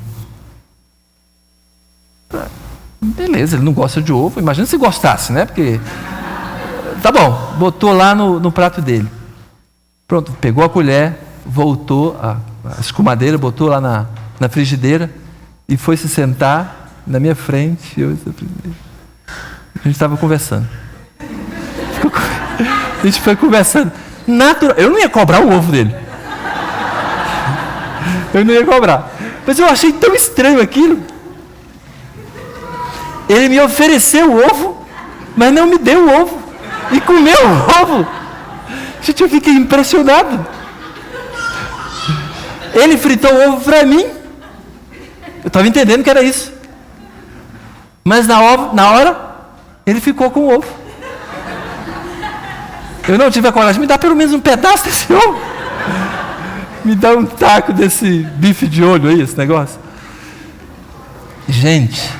Beleza, ele não gosta de ovo, imagina se gostasse, né? Porque, tá bom, botou lá no prato dele. Pronto, pegou a colher, voltou, a escumadeira, botou lá na frigideira e foi se sentar na minha frente. A gente estava conversando. A gente foi conversando. Eu não ia cobrar o ovo dele. Eu não ia cobrar. Mas eu achei tão estranho aquilo. Ele me ofereceu o ovo, mas não me deu o ovo. E comeu o ovo. Gente, eu fiquei impressionado. Ele fritou o ovo para mim. Eu estava entendendo que era isso. Mas na hora, ele ficou com o ovo. Eu não tive a coragem. Me dá pelo menos um pedaço desse ovo. Me dá um taco desse bife de olho aí, esse negócio. Gente,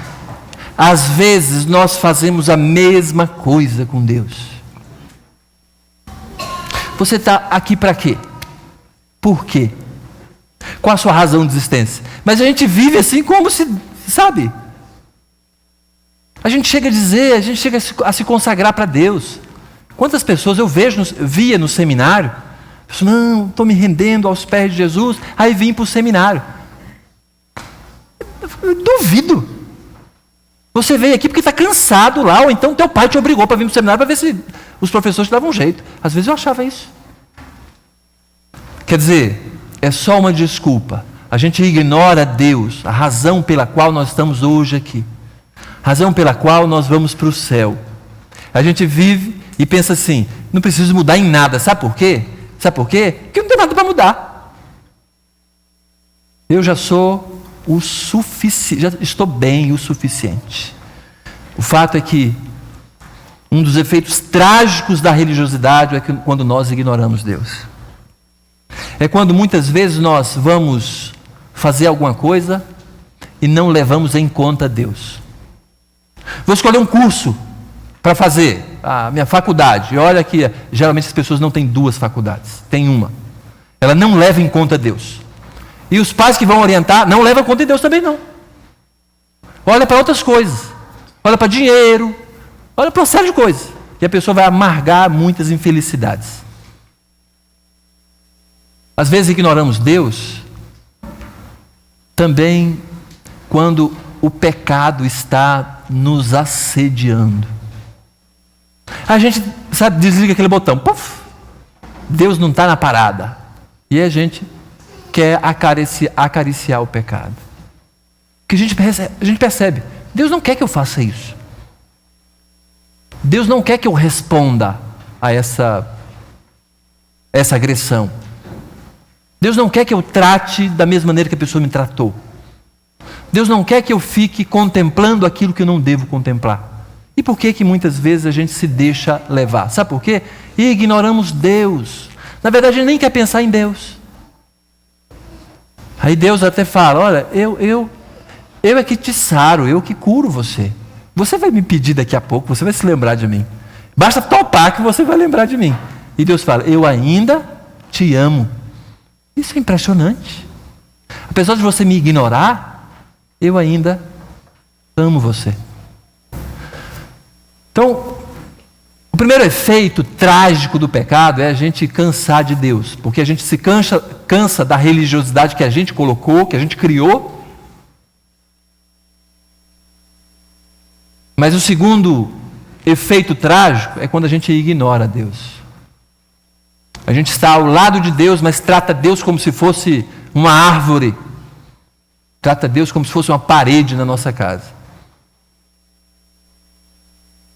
às vezes nós fazemos a mesma coisa com Deus. Você está aqui para quê? Por quê? Qual a sua razão de existência? Mas a gente vive assim como se, sabe? A gente chega a se consagrar para Deus. Quantas pessoas eu via no seminário, eu não, estou me rendendo aos pés de Jesus, aí vim para o seminário. Eu duvido. Você veio aqui porque está cansado lá, ou então teu pai te obrigou para vir para o seminário para ver se os professores te davam um jeito. Às vezes eu achava isso. Quer dizer, é só uma desculpa. A gente ignora Deus, a razão pela qual nós estamos hoje aqui. A razão pela qual nós vamos para o céu. A gente vive e pensa assim: não preciso mudar em nada. Sabe por quê? Sabe por quê? Porque não tem nada para mudar. Eu já sou o suficiente, já estou bem o suficiente. O fato é que um dos efeitos trágicos da religiosidade é que quando nós ignoramos Deus. É quando muitas vezes nós vamos fazer alguma coisa e não levamos em conta Deus. Vou escolher um curso para fazer, a minha faculdade. E olha que geralmente as pessoas não têm 2 faculdades, tem uma. Ela não leva em conta Deus. E os pais que vão orientar não levam em conta de Deus também não. Olha para outras coisas. Olha para dinheiro. Olha para uma série de coisas. E a pessoa vai amargar muitas infelicidades. Às vezes ignoramos Deus também quando o pecado está nos assediando. A gente, sabe, desliga aquele botão. Puf, Deus não está na parada. E a gente quer acariciar o pecado. Que a gente percebe, Deus não quer que eu faça isso. Deus não quer que eu responda a essa agressão. Deus não quer que eu trate da mesma maneira que a pessoa me tratou. Deus não quer que eu fique contemplando aquilo que eu não devo contemplar. E por que muitas vezes a gente se deixa levar? Sabe por quê? E ignoramos Deus. Na verdade, a gente nem quer pensar em Deus. Aí Deus até fala, olha, eu é que te saro, eu que curo você. Você vai me pedir daqui a pouco, você vai se lembrar de mim. Basta topar que você vai lembrar de mim. E Deus fala, eu ainda te amo. Isso é impressionante. Apesar de você me ignorar, eu ainda amo você. Então, o primeiro efeito trágico do pecado é a gente cansar de Deus. Porque a gente se cansa da religiosidade que a gente colocou, que a gente criou. Mas o segundo efeito trágico é quando a gente ignora Deus. A gente está ao lado de Deus, mas trata Deus como se fosse uma árvore. Trata Deus como se fosse uma parede na nossa casa.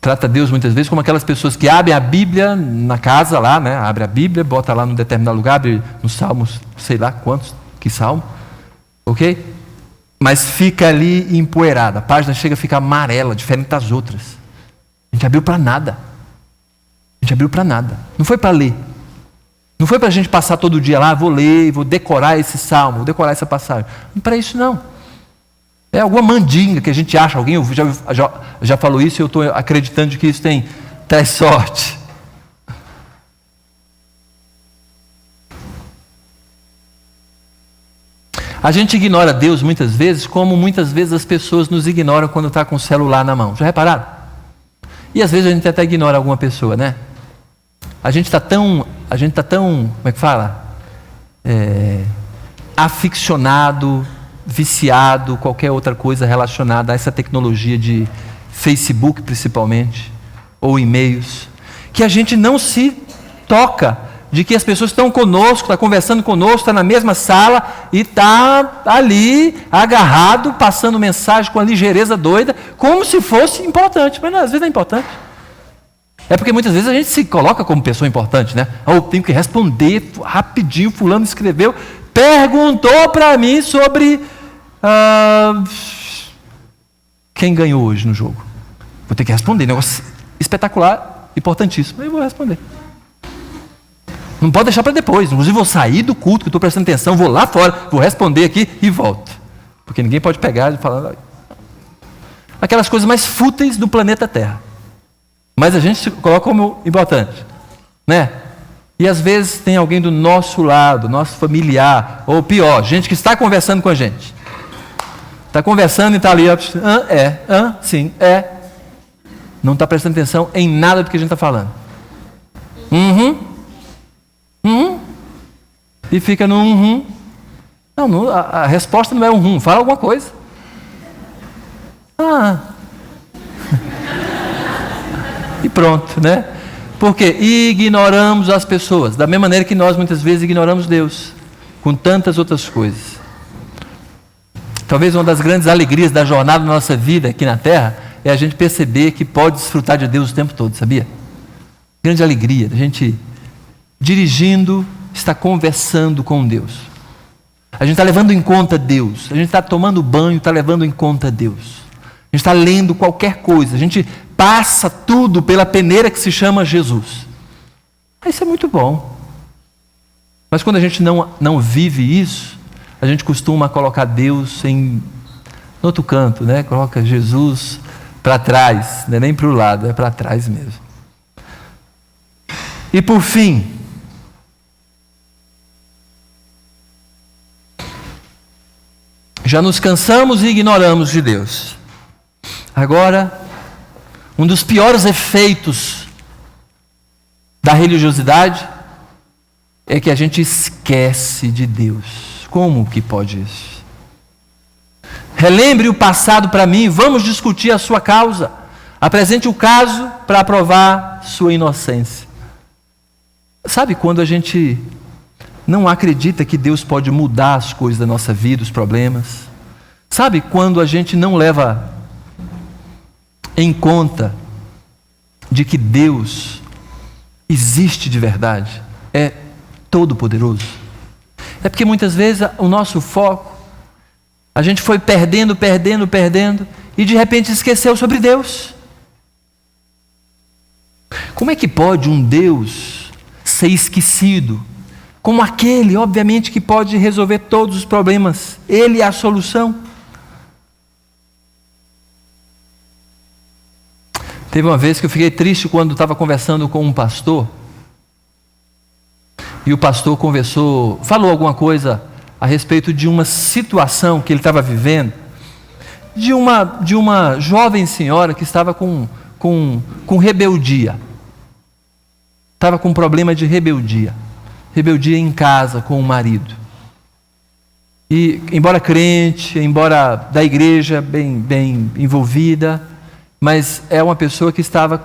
Trata Deus muitas vezes como aquelas pessoas que abrem a Bíblia na casa lá, né? Abre a Bíblia, bota lá num determinado lugar, abre nos salmos, sei lá quantos, que salmo, ok? Mas fica ali empoeirada, a página chega a ficar amarela, diferente das outras. A gente abriu para nada. A gente abriu para nada. Não foi para ler. Não foi para a gente passar todo dia lá, vou ler, vou decorar esse salmo, vou decorar essa passagem. Não para isso não. É alguma mandinga que a gente acha, alguém já falou isso e eu estou acreditando que isso traz sorte. A gente ignora Deus muitas vezes, como muitas vezes as pessoas nos ignoram quando está com o celular na mão. Já repararam? E às vezes a gente até ignora alguma pessoa, né? A gente está tão, como é que fala? Aficionado, viciado, qualquer outra coisa relacionada a essa tecnologia de Facebook principalmente, ou e-mails, que a gente não se toca de que as pessoas estão conosco, estão conversando conosco, estão na mesma sala e está ali agarrado, passando mensagem com a ligeireza doida, como se fosse importante, mas não, às vezes não é importante. É porque muitas vezes a gente se coloca como pessoa importante, né? Eu tenho que responder rapidinho, fulano escreveu, perguntou para mim sobre quem ganhou hoje no jogo. Vou ter que responder, negócio espetacular, importantíssimo, eu vou responder. Não pode deixar para depois, inclusive vou sair do culto, que estou prestando atenção, vou lá fora, vou responder aqui e volto. Porque ninguém pode pegar e falar aquelas coisas mais fúteis do planeta Terra. Mas a gente se coloca como importante, né? E às vezes tem alguém do nosso lado, nosso familiar, ou pior, gente que está conversando com a gente. Está conversando e está ali, sim, não está prestando atenção em nada do que a gente está falando. E fica no Não, a resposta não é fala alguma coisa. E pronto, né? Porque ignoramos as pessoas, da mesma maneira que nós muitas vezes ignoramos Deus, com tantas outras coisas. Talvez uma das grandes alegrias da jornada da nossa vida aqui na Terra é a gente perceber que pode desfrutar de Deus o tempo todo, sabia? Grande alegria, a gente dirigindo, está conversando com Deus. A gente está levando em conta Deus, a gente está tomando banho, está levando em conta Deus. A gente está lendo qualquer coisa, a gente passa tudo pela peneira que se chama Jesus. Isso é muito bom. Mas quando a gente não vive isso, a gente costuma colocar Deus em outro canto, né? Coloca Jesus para trás, não é nem para o lado, é para trás mesmo. E por fim, já nos cansamos e ignoramos de Deus. Agora, um dos piores efeitos da religiosidade é que a gente esquece de Deus. Como que pode isso? Relembre o passado para mim, vamos discutir a sua causa. Apresente o caso para provar sua inocência. Sabe quando a gente não acredita que Deus pode mudar as coisas da nossa vida, os problemas? Sabe quando a gente não leva em conta de que Deus existe de verdade, é todo-poderoso? É porque muitas vezes o nosso foco, a gente foi perdendo, e de repente esqueceu sobre Deus. Como é que pode um Deus ser esquecido? Como aquele, obviamente, que pode resolver todos os problemas. Ele é a solução. Teve uma vez que eu fiquei triste quando estava conversando com um pastor. E o pastor falou alguma coisa a respeito de uma situação que ele estava vivendo. De uma jovem senhora que estava com rebeldia. Estava com um problema de rebeldia. Rebeldia em casa com o marido. E embora crente, embora da igreja, bem envolvida, mas é uma pessoa que estava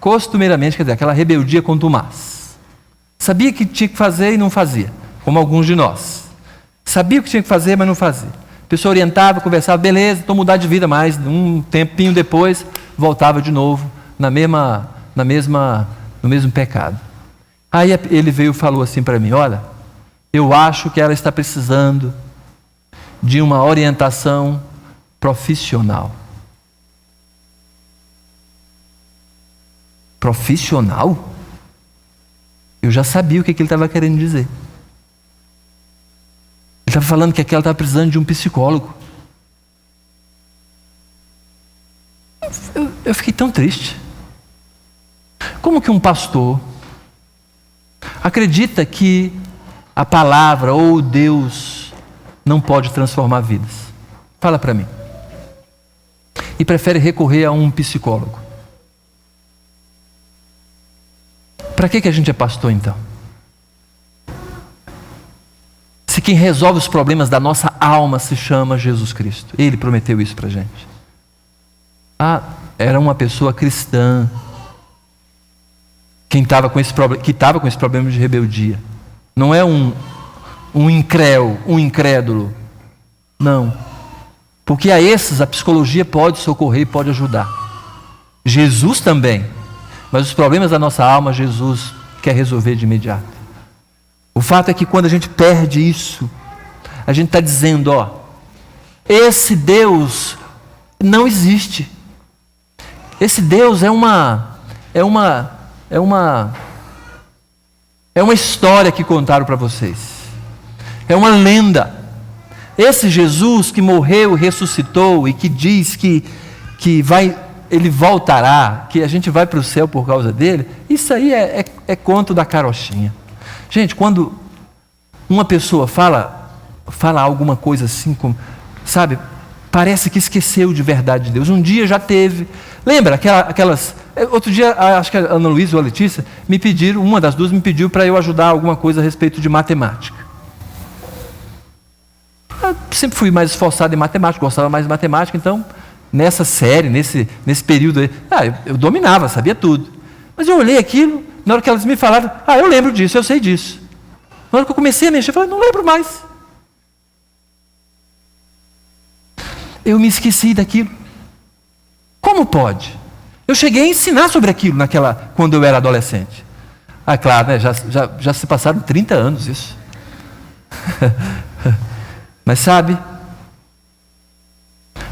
costumeiramente, quer dizer, aquela rebeldia contumaz. Sabia que tinha que fazer e não fazia, como alguns de nós. Sabia o que tinha que fazer, mas não fazia. A pessoa orientava, conversava, beleza, estou mudar de vida, mas um tempinho depois voltava de novo no mesmo pecado. Aí ele veio e falou assim para mim: olha, eu acho que ela está precisando de uma orientação profissional. Profissional? Eu já sabia o que ele estava querendo dizer. Ele estava falando que ela estava precisando de um psicólogo. Eu fiquei tão triste. Como que um pastor acredita que a palavra ou Deus não pode transformar vidas? Fala para mim. E prefere recorrer a um psicólogo. Para que a gente é pastor então? Se quem resolve os problemas da nossa alma se chama Jesus Cristo. Ele prometeu isso para a gente. Era uma pessoa cristã. Que estava com esse problema de rebeldia. Não é um incrédulo. Não. Porque a esses a psicologia pode socorrer e pode ajudar. Jesus também. Mas os problemas da nossa alma, Jesus quer resolver de imediato. O fato é que quando a gente perde isso, a gente está dizendo, esse Deus não existe. Esse Deus é uma história que contaram para vocês. É uma lenda. Esse Jesus que morreu, ressuscitou e que diz que ele voltará, que a gente vai para o céu por causa dele, isso aí é conto da carochinha. Gente, quando uma pessoa fala alguma coisa assim, como, sabe, parece que esqueceu de verdade de Deus. Um dia já teve. Lembra aquelas... Outro dia, acho que a Ana Luísa ou a Letícia me pediram, uma das duas me pediu para eu ajudar alguma coisa a respeito de matemática. Eu sempre fui mais esforçado em matemática, gostava mais de matemática, então, nessa série, nesse período aí, eu dominava, sabia tudo. Mas eu olhei aquilo, na hora que elas me falaram, eu lembro disso, eu sei disso. Na hora que eu comecei a mexer, eu falei, não lembro mais. Eu me esqueci daquilo. Como pode? Eu cheguei a ensinar sobre aquilo quando eu era adolescente. Claro, né? Já se passaram 30 anos isso. Mas sabe,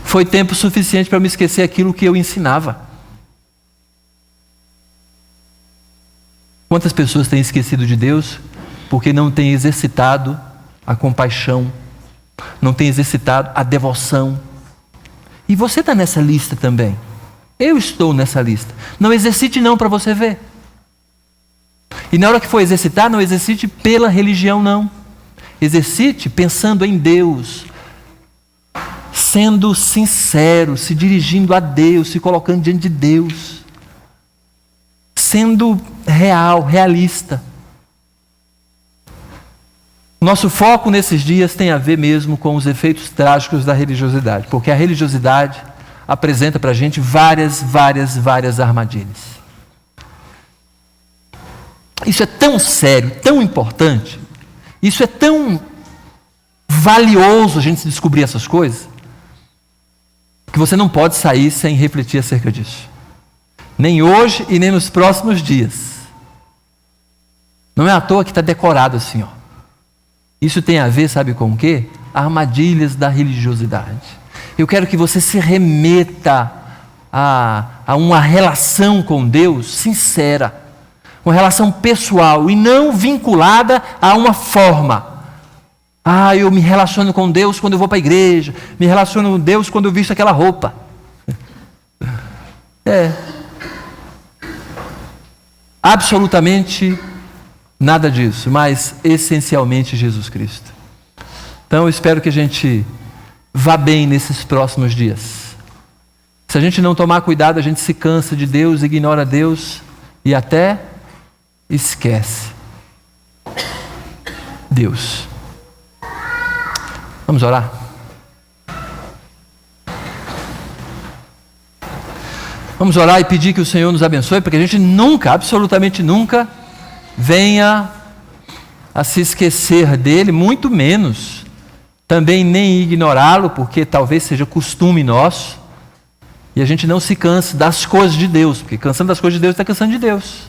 foi tempo suficiente para eu me esquecer aquilo que eu ensinava. Quantas pessoas têm esquecido de Deus porque não tem exercitado a compaixão, não tem exercitado a devoção. E você está nessa lista também. Eu estou nessa lista. Não exercite não para você ver. E na hora que for exercitar, não exercite pela religião não. Exercite pensando em Deus, sendo sincero, se dirigindo a Deus, se colocando diante de Deus, sendo real, realista. Nosso foco nesses dias tem a ver mesmo com os efeitos trágicos da religiosidade, porque a religiosidade apresenta para a gente várias armadilhas. Isso é tão sério, tão importante, isso é tão valioso a gente descobrir essas coisas, que você não pode sair sem refletir acerca disso. Nem hoje e nem nos próximos dias. Não é à toa que está decorado assim, ó. Isso tem a ver, sabe com o quê? Armadilhas da religiosidade. Eu quero que você se remeta a uma relação com Deus sincera, uma relação pessoal e não vinculada a uma forma. Eu me relaciono com Deus quando eu vou para a igreja, me relaciono com Deus quando eu visto aquela roupa. Absolutamente nada disso, mas essencialmente Jesus Cristo. Então eu espero que a gente vá bem nesses próximos dias. Se a gente não tomar cuidado, a gente se cansa de Deus, ignora Deus e até esquece Deus. Vamos orar? Vamos orar e pedir que o Senhor nos abençoe, porque a gente nunca, absolutamente nunca, venha a se esquecer dele, muito menos também nem ignorá-lo, porque talvez seja costume nosso, e a gente não se canse das coisas de Deus, porque cansando das coisas de Deus está cansando de Deus.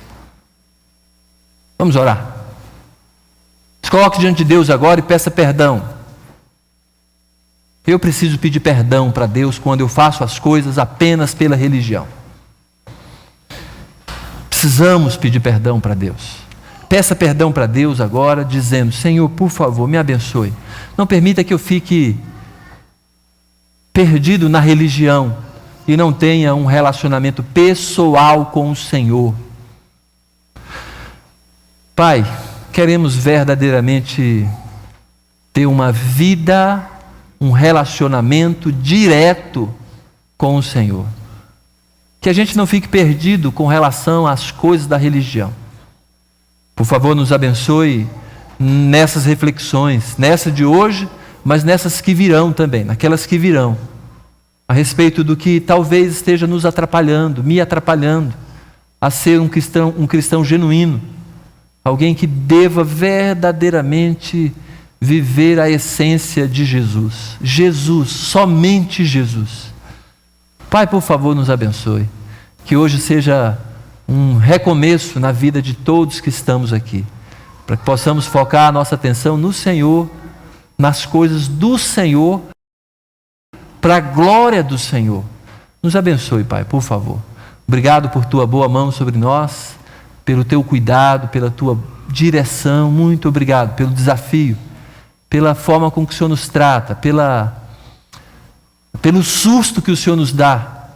Vamos orar. Se coloque diante de Deus agora e peça perdão. Eu preciso pedir perdão para Deus quando eu faço as coisas apenas pela religião. Precisamos pedir perdão para Deus. Peça perdão para Deus agora, dizendo: Senhor, por favor, me abençoe. Não permita que eu fique perdido na religião e não tenha um relacionamento pessoal com o Senhor. Pai, queremos verdadeiramente ter uma vida, um relacionamento direto com o Senhor. Que a gente não fique perdido com relação às coisas da religião. Por favor, nos abençoe nessas reflexões, nessa de hoje, mas nessas que virão também, naquelas que virão, a respeito do que talvez esteja nos atrapalhando, me atrapalhando, a ser um cristão genuíno, alguém que deva verdadeiramente viver a essência de Jesus. Jesus, somente Jesus. Pai, por favor, nos abençoe. Que hoje seja um recomeço na vida de todos que estamos aqui. Para que possamos focar a nossa atenção no Senhor, nas coisas do Senhor, para a glória do Senhor. Nos abençoe, Pai, por favor. Obrigado por Tua boa mão sobre nós, pelo Teu cuidado, pela Tua direção. Muito obrigado pelo desafio, pela forma com que o Senhor nos trata, pelo susto que o Senhor nos dá,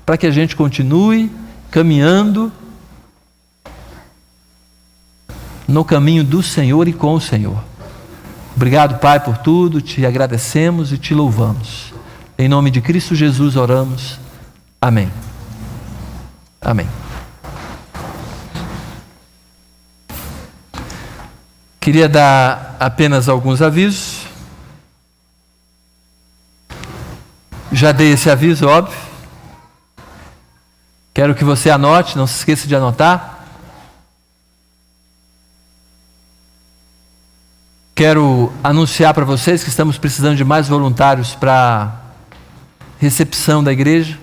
para que a gente continue caminhando no caminho do Senhor e com o Senhor. Obrigado, Pai, por tudo, te agradecemos e te louvamos. Em nome de Cristo Jesus oramos. Amém. Amém. Queria dar apenas alguns avisos. Já dei esse aviso, óbvio. Quero que você anote, não se esqueça de anotar. Quero anunciar para vocês que estamos precisando de mais voluntários para recepção da igreja,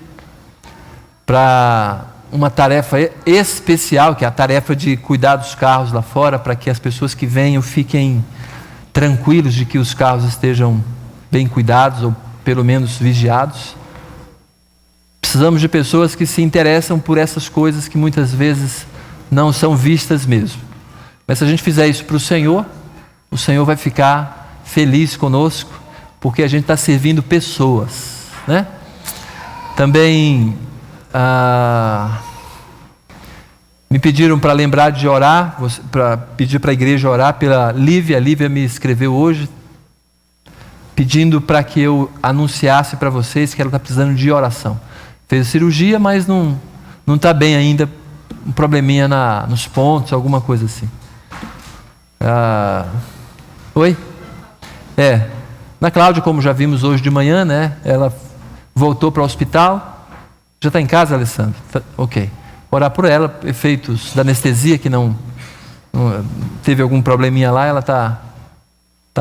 para uma tarefa especial, que é a tarefa de cuidar dos carros lá fora, para que as pessoas que venham fiquem tranquilos de que os carros estejam bem cuidados, ou pelo menos vigiados. Precisamos de pessoas que se interessam por essas coisas que muitas vezes não são vistas mesmo. Mas se a gente fizer isso para o Senhor vai ficar feliz conosco, porque a gente está servindo pessoas, né? Também me pediram para lembrar de orar, para pedir para a igreja orar pela Lívia. A Lívia me escreveu hoje, pedindo para que eu anunciasse para vocês que ela está precisando de oração. Fez a cirurgia, mas não está bem ainda, um probleminha nos pontos, alguma coisa assim. Oi? Na Cláudia, como já vimos hoje de manhã, né? Ela voltou para o hospital. Já está em casa, Alessandro? Ok. Orar por ela, efeitos da anestesia, que não teve algum probleminha lá, ela está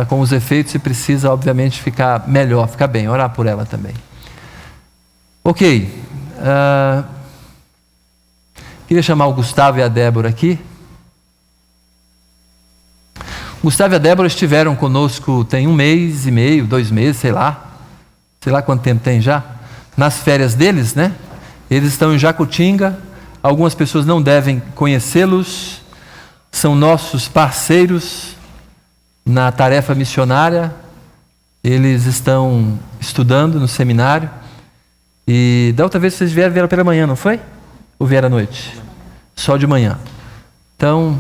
com os efeitos e precisa, obviamente, ficar melhor, ficar bem. Orar por ela também. Ok. Queria chamar o Gustavo e a Débora aqui. O Gustavo e a Débora estiveram conosco tem 1 mês e meio, 2 meses, sei lá quanto tempo tem já, nas férias deles, né? Eles estão em Jacutinga. Algumas pessoas não devem conhecê-los, são nossos parceiros na tarefa missionária. Eles estão estudando no seminário. E da outra vez vocês vieram pela manhã, não foi? Ou vieram à noite? Só de manhã. Então,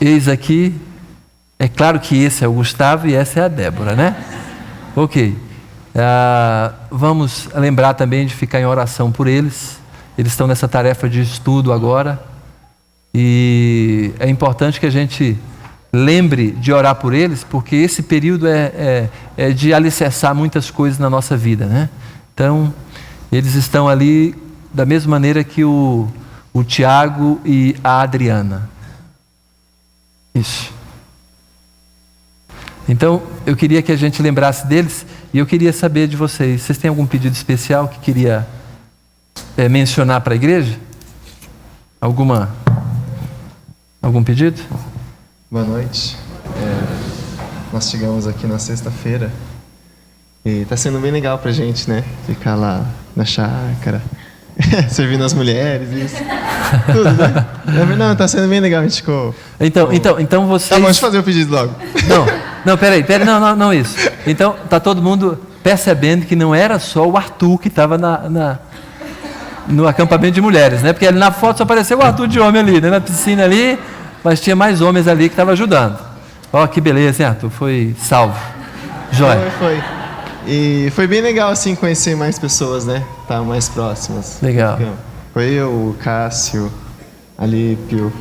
eis aqui, é claro que esse é o Gustavo e essa é a Débora, né? Ok. Vamos lembrar também de ficar em oração por eles. Eles estão nessa tarefa de estudo agora. E é importante que a gente lembre de orar por eles, porque esse período é de alicerçar muitas coisas na nossa vida, né? Então, eles estão ali da mesma maneira que o Tiago e a Adriana. Isso. Então, eu queria que a gente lembrasse deles, e eu queria saber de vocês. Vocês têm algum pedido especial que queria mencionar para a igreja? Algum pedido? Boa noite. Nós chegamos aqui na sexta-feira e está sendo bem legal para a gente, né? Ficar lá na chácara, servindo as mulheres, isso. Tudo, né? Não, está sendo bem legal, a gente ficou... Então vocês... Tá bom, deixa eu fazer o pedido logo. Peraí, não isso. Então, está todo mundo percebendo que não era só o Arthur que estava no acampamento de mulheres, né? Porque ali na foto só apareceu o Arthur de homem ali, né? Na piscina ali, mas tinha mais homens ali que estavam ajudando. Ó, que beleza, hein, Arthur? Foi salvo. Jóia. Foi. E foi bem legal, assim, conhecer mais pessoas, né? Tá mais próximas. Legal. Foi eu, o Cássio, Alípio.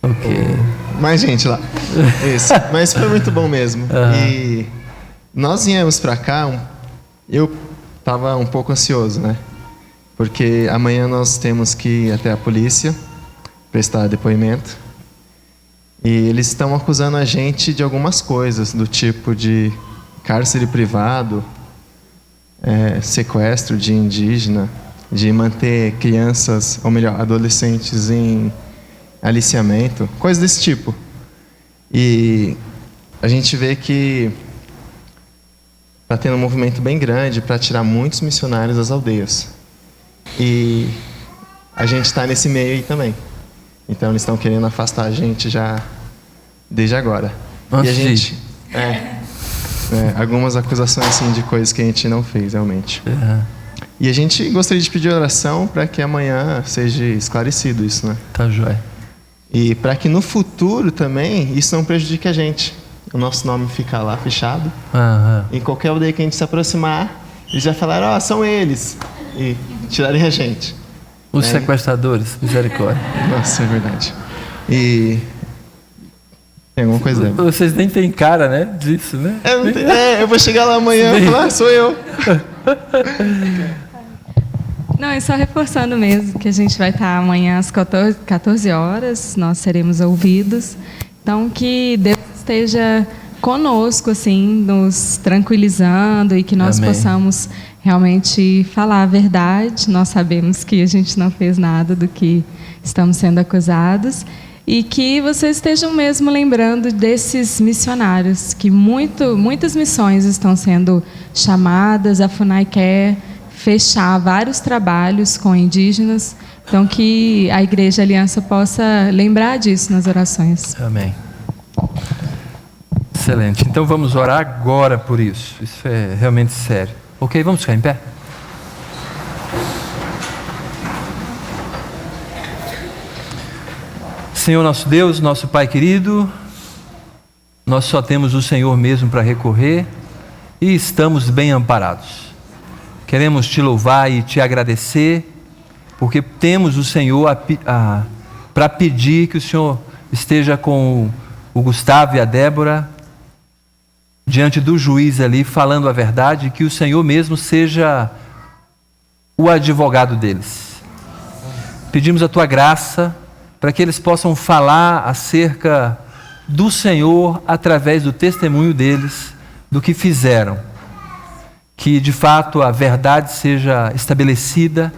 Ok. Mais gente lá. Isso. Mas foi muito bom mesmo. E nós viemos pra cá, eu tava um pouco ansioso, né? Porque amanhã nós temos que ir até a polícia prestar depoimento. E eles estão acusando a gente de algumas coisas, do tipo de cárcere privado, sequestro de indígena, de manter crianças, ou melhor, adolescentes em aliciamento, coisas desse tipo. E a gente vê que está tendo um movimento bem grande para tirar muitos missionários das aldeias. E a gente está nesse meio aí também. Então eles estão querendo afastar a gente já desde agora. Nossa, e a gente algumas acusações assim de coisas que a gente não fez realmente. E a gente gostaria de pedir oração para que amanhã seja esclarecido isso, né? Tá joia. E para que no futuro também isso não prejudique a gente. O nosso nome fica lá fechado. Em qualquer aldeia que a gente se aproximar, eles já falaram, são eles. E tirarem a gente. Os sequestradores, misericórdia. Nossa, é verdade. E tem alguma coisa dela. Vocês nem têm cara, né, disso, né? Eu vou chegar lá amanhã e falar, sou eu. Não, é só reforçando mesmo que a gente vai estar amanhã às 14 horas, nós seremos ouvidos. Então, que Deus esteja conosco, assim, nos tranquilizando e que nós possamos realmente falar a verdade. Nós sabemos que a gente não fez nada do que estamos sendo acusados. E que vocês estejam mesmo lembrando desses missionários, que muitas missões estão sendo chamadas. A FUNAI quer fechar vários trabalhos com indígenas, Então, que a Igreja Aliança possa lembrar disso nas orações. Amém. Excelente. Então vamos orar agora por isso. Isso é realmente sério. Ok, vamos ficar em pé? Senhor nosso Deus, nosso Pai querido, nós só temos o Senhor mesmo para recorrer e estamos bem amparados. Queremos te louvar e te agradecer, porque temos o Senhor para pedir que o Senhor esteja com o Gustavo e a Débora diante do juiz ali, falando a verdade, que o Senhor mesmo seja o advogado deles. Pedimos a tua graça para que eles possam falar acerca do Senhor através do testemunho deles, do que fizeram. Que de fato a verdade seja estabelecida,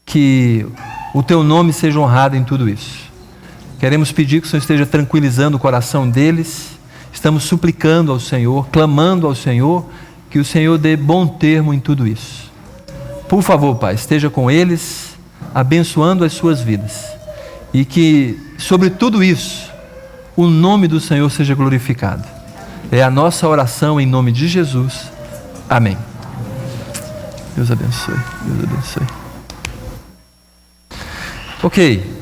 que o teu nome seja honrado em tudo isso. Queremos pedir que o Senhor esteja tranquilizando o coração deles. Estamos suplicando ao Senhor, clamando ao Senhor, que o Senhor dê bom termo em tudo isso. Por favor, Pai, esteja com eles, abençoando as suas vidas. E que, sobre tudo isso, o nome do Senhor seja glorificado. É a nossa oração em nome de Jesus. Amém. Deus abençoe. Deus abençoe. Ok.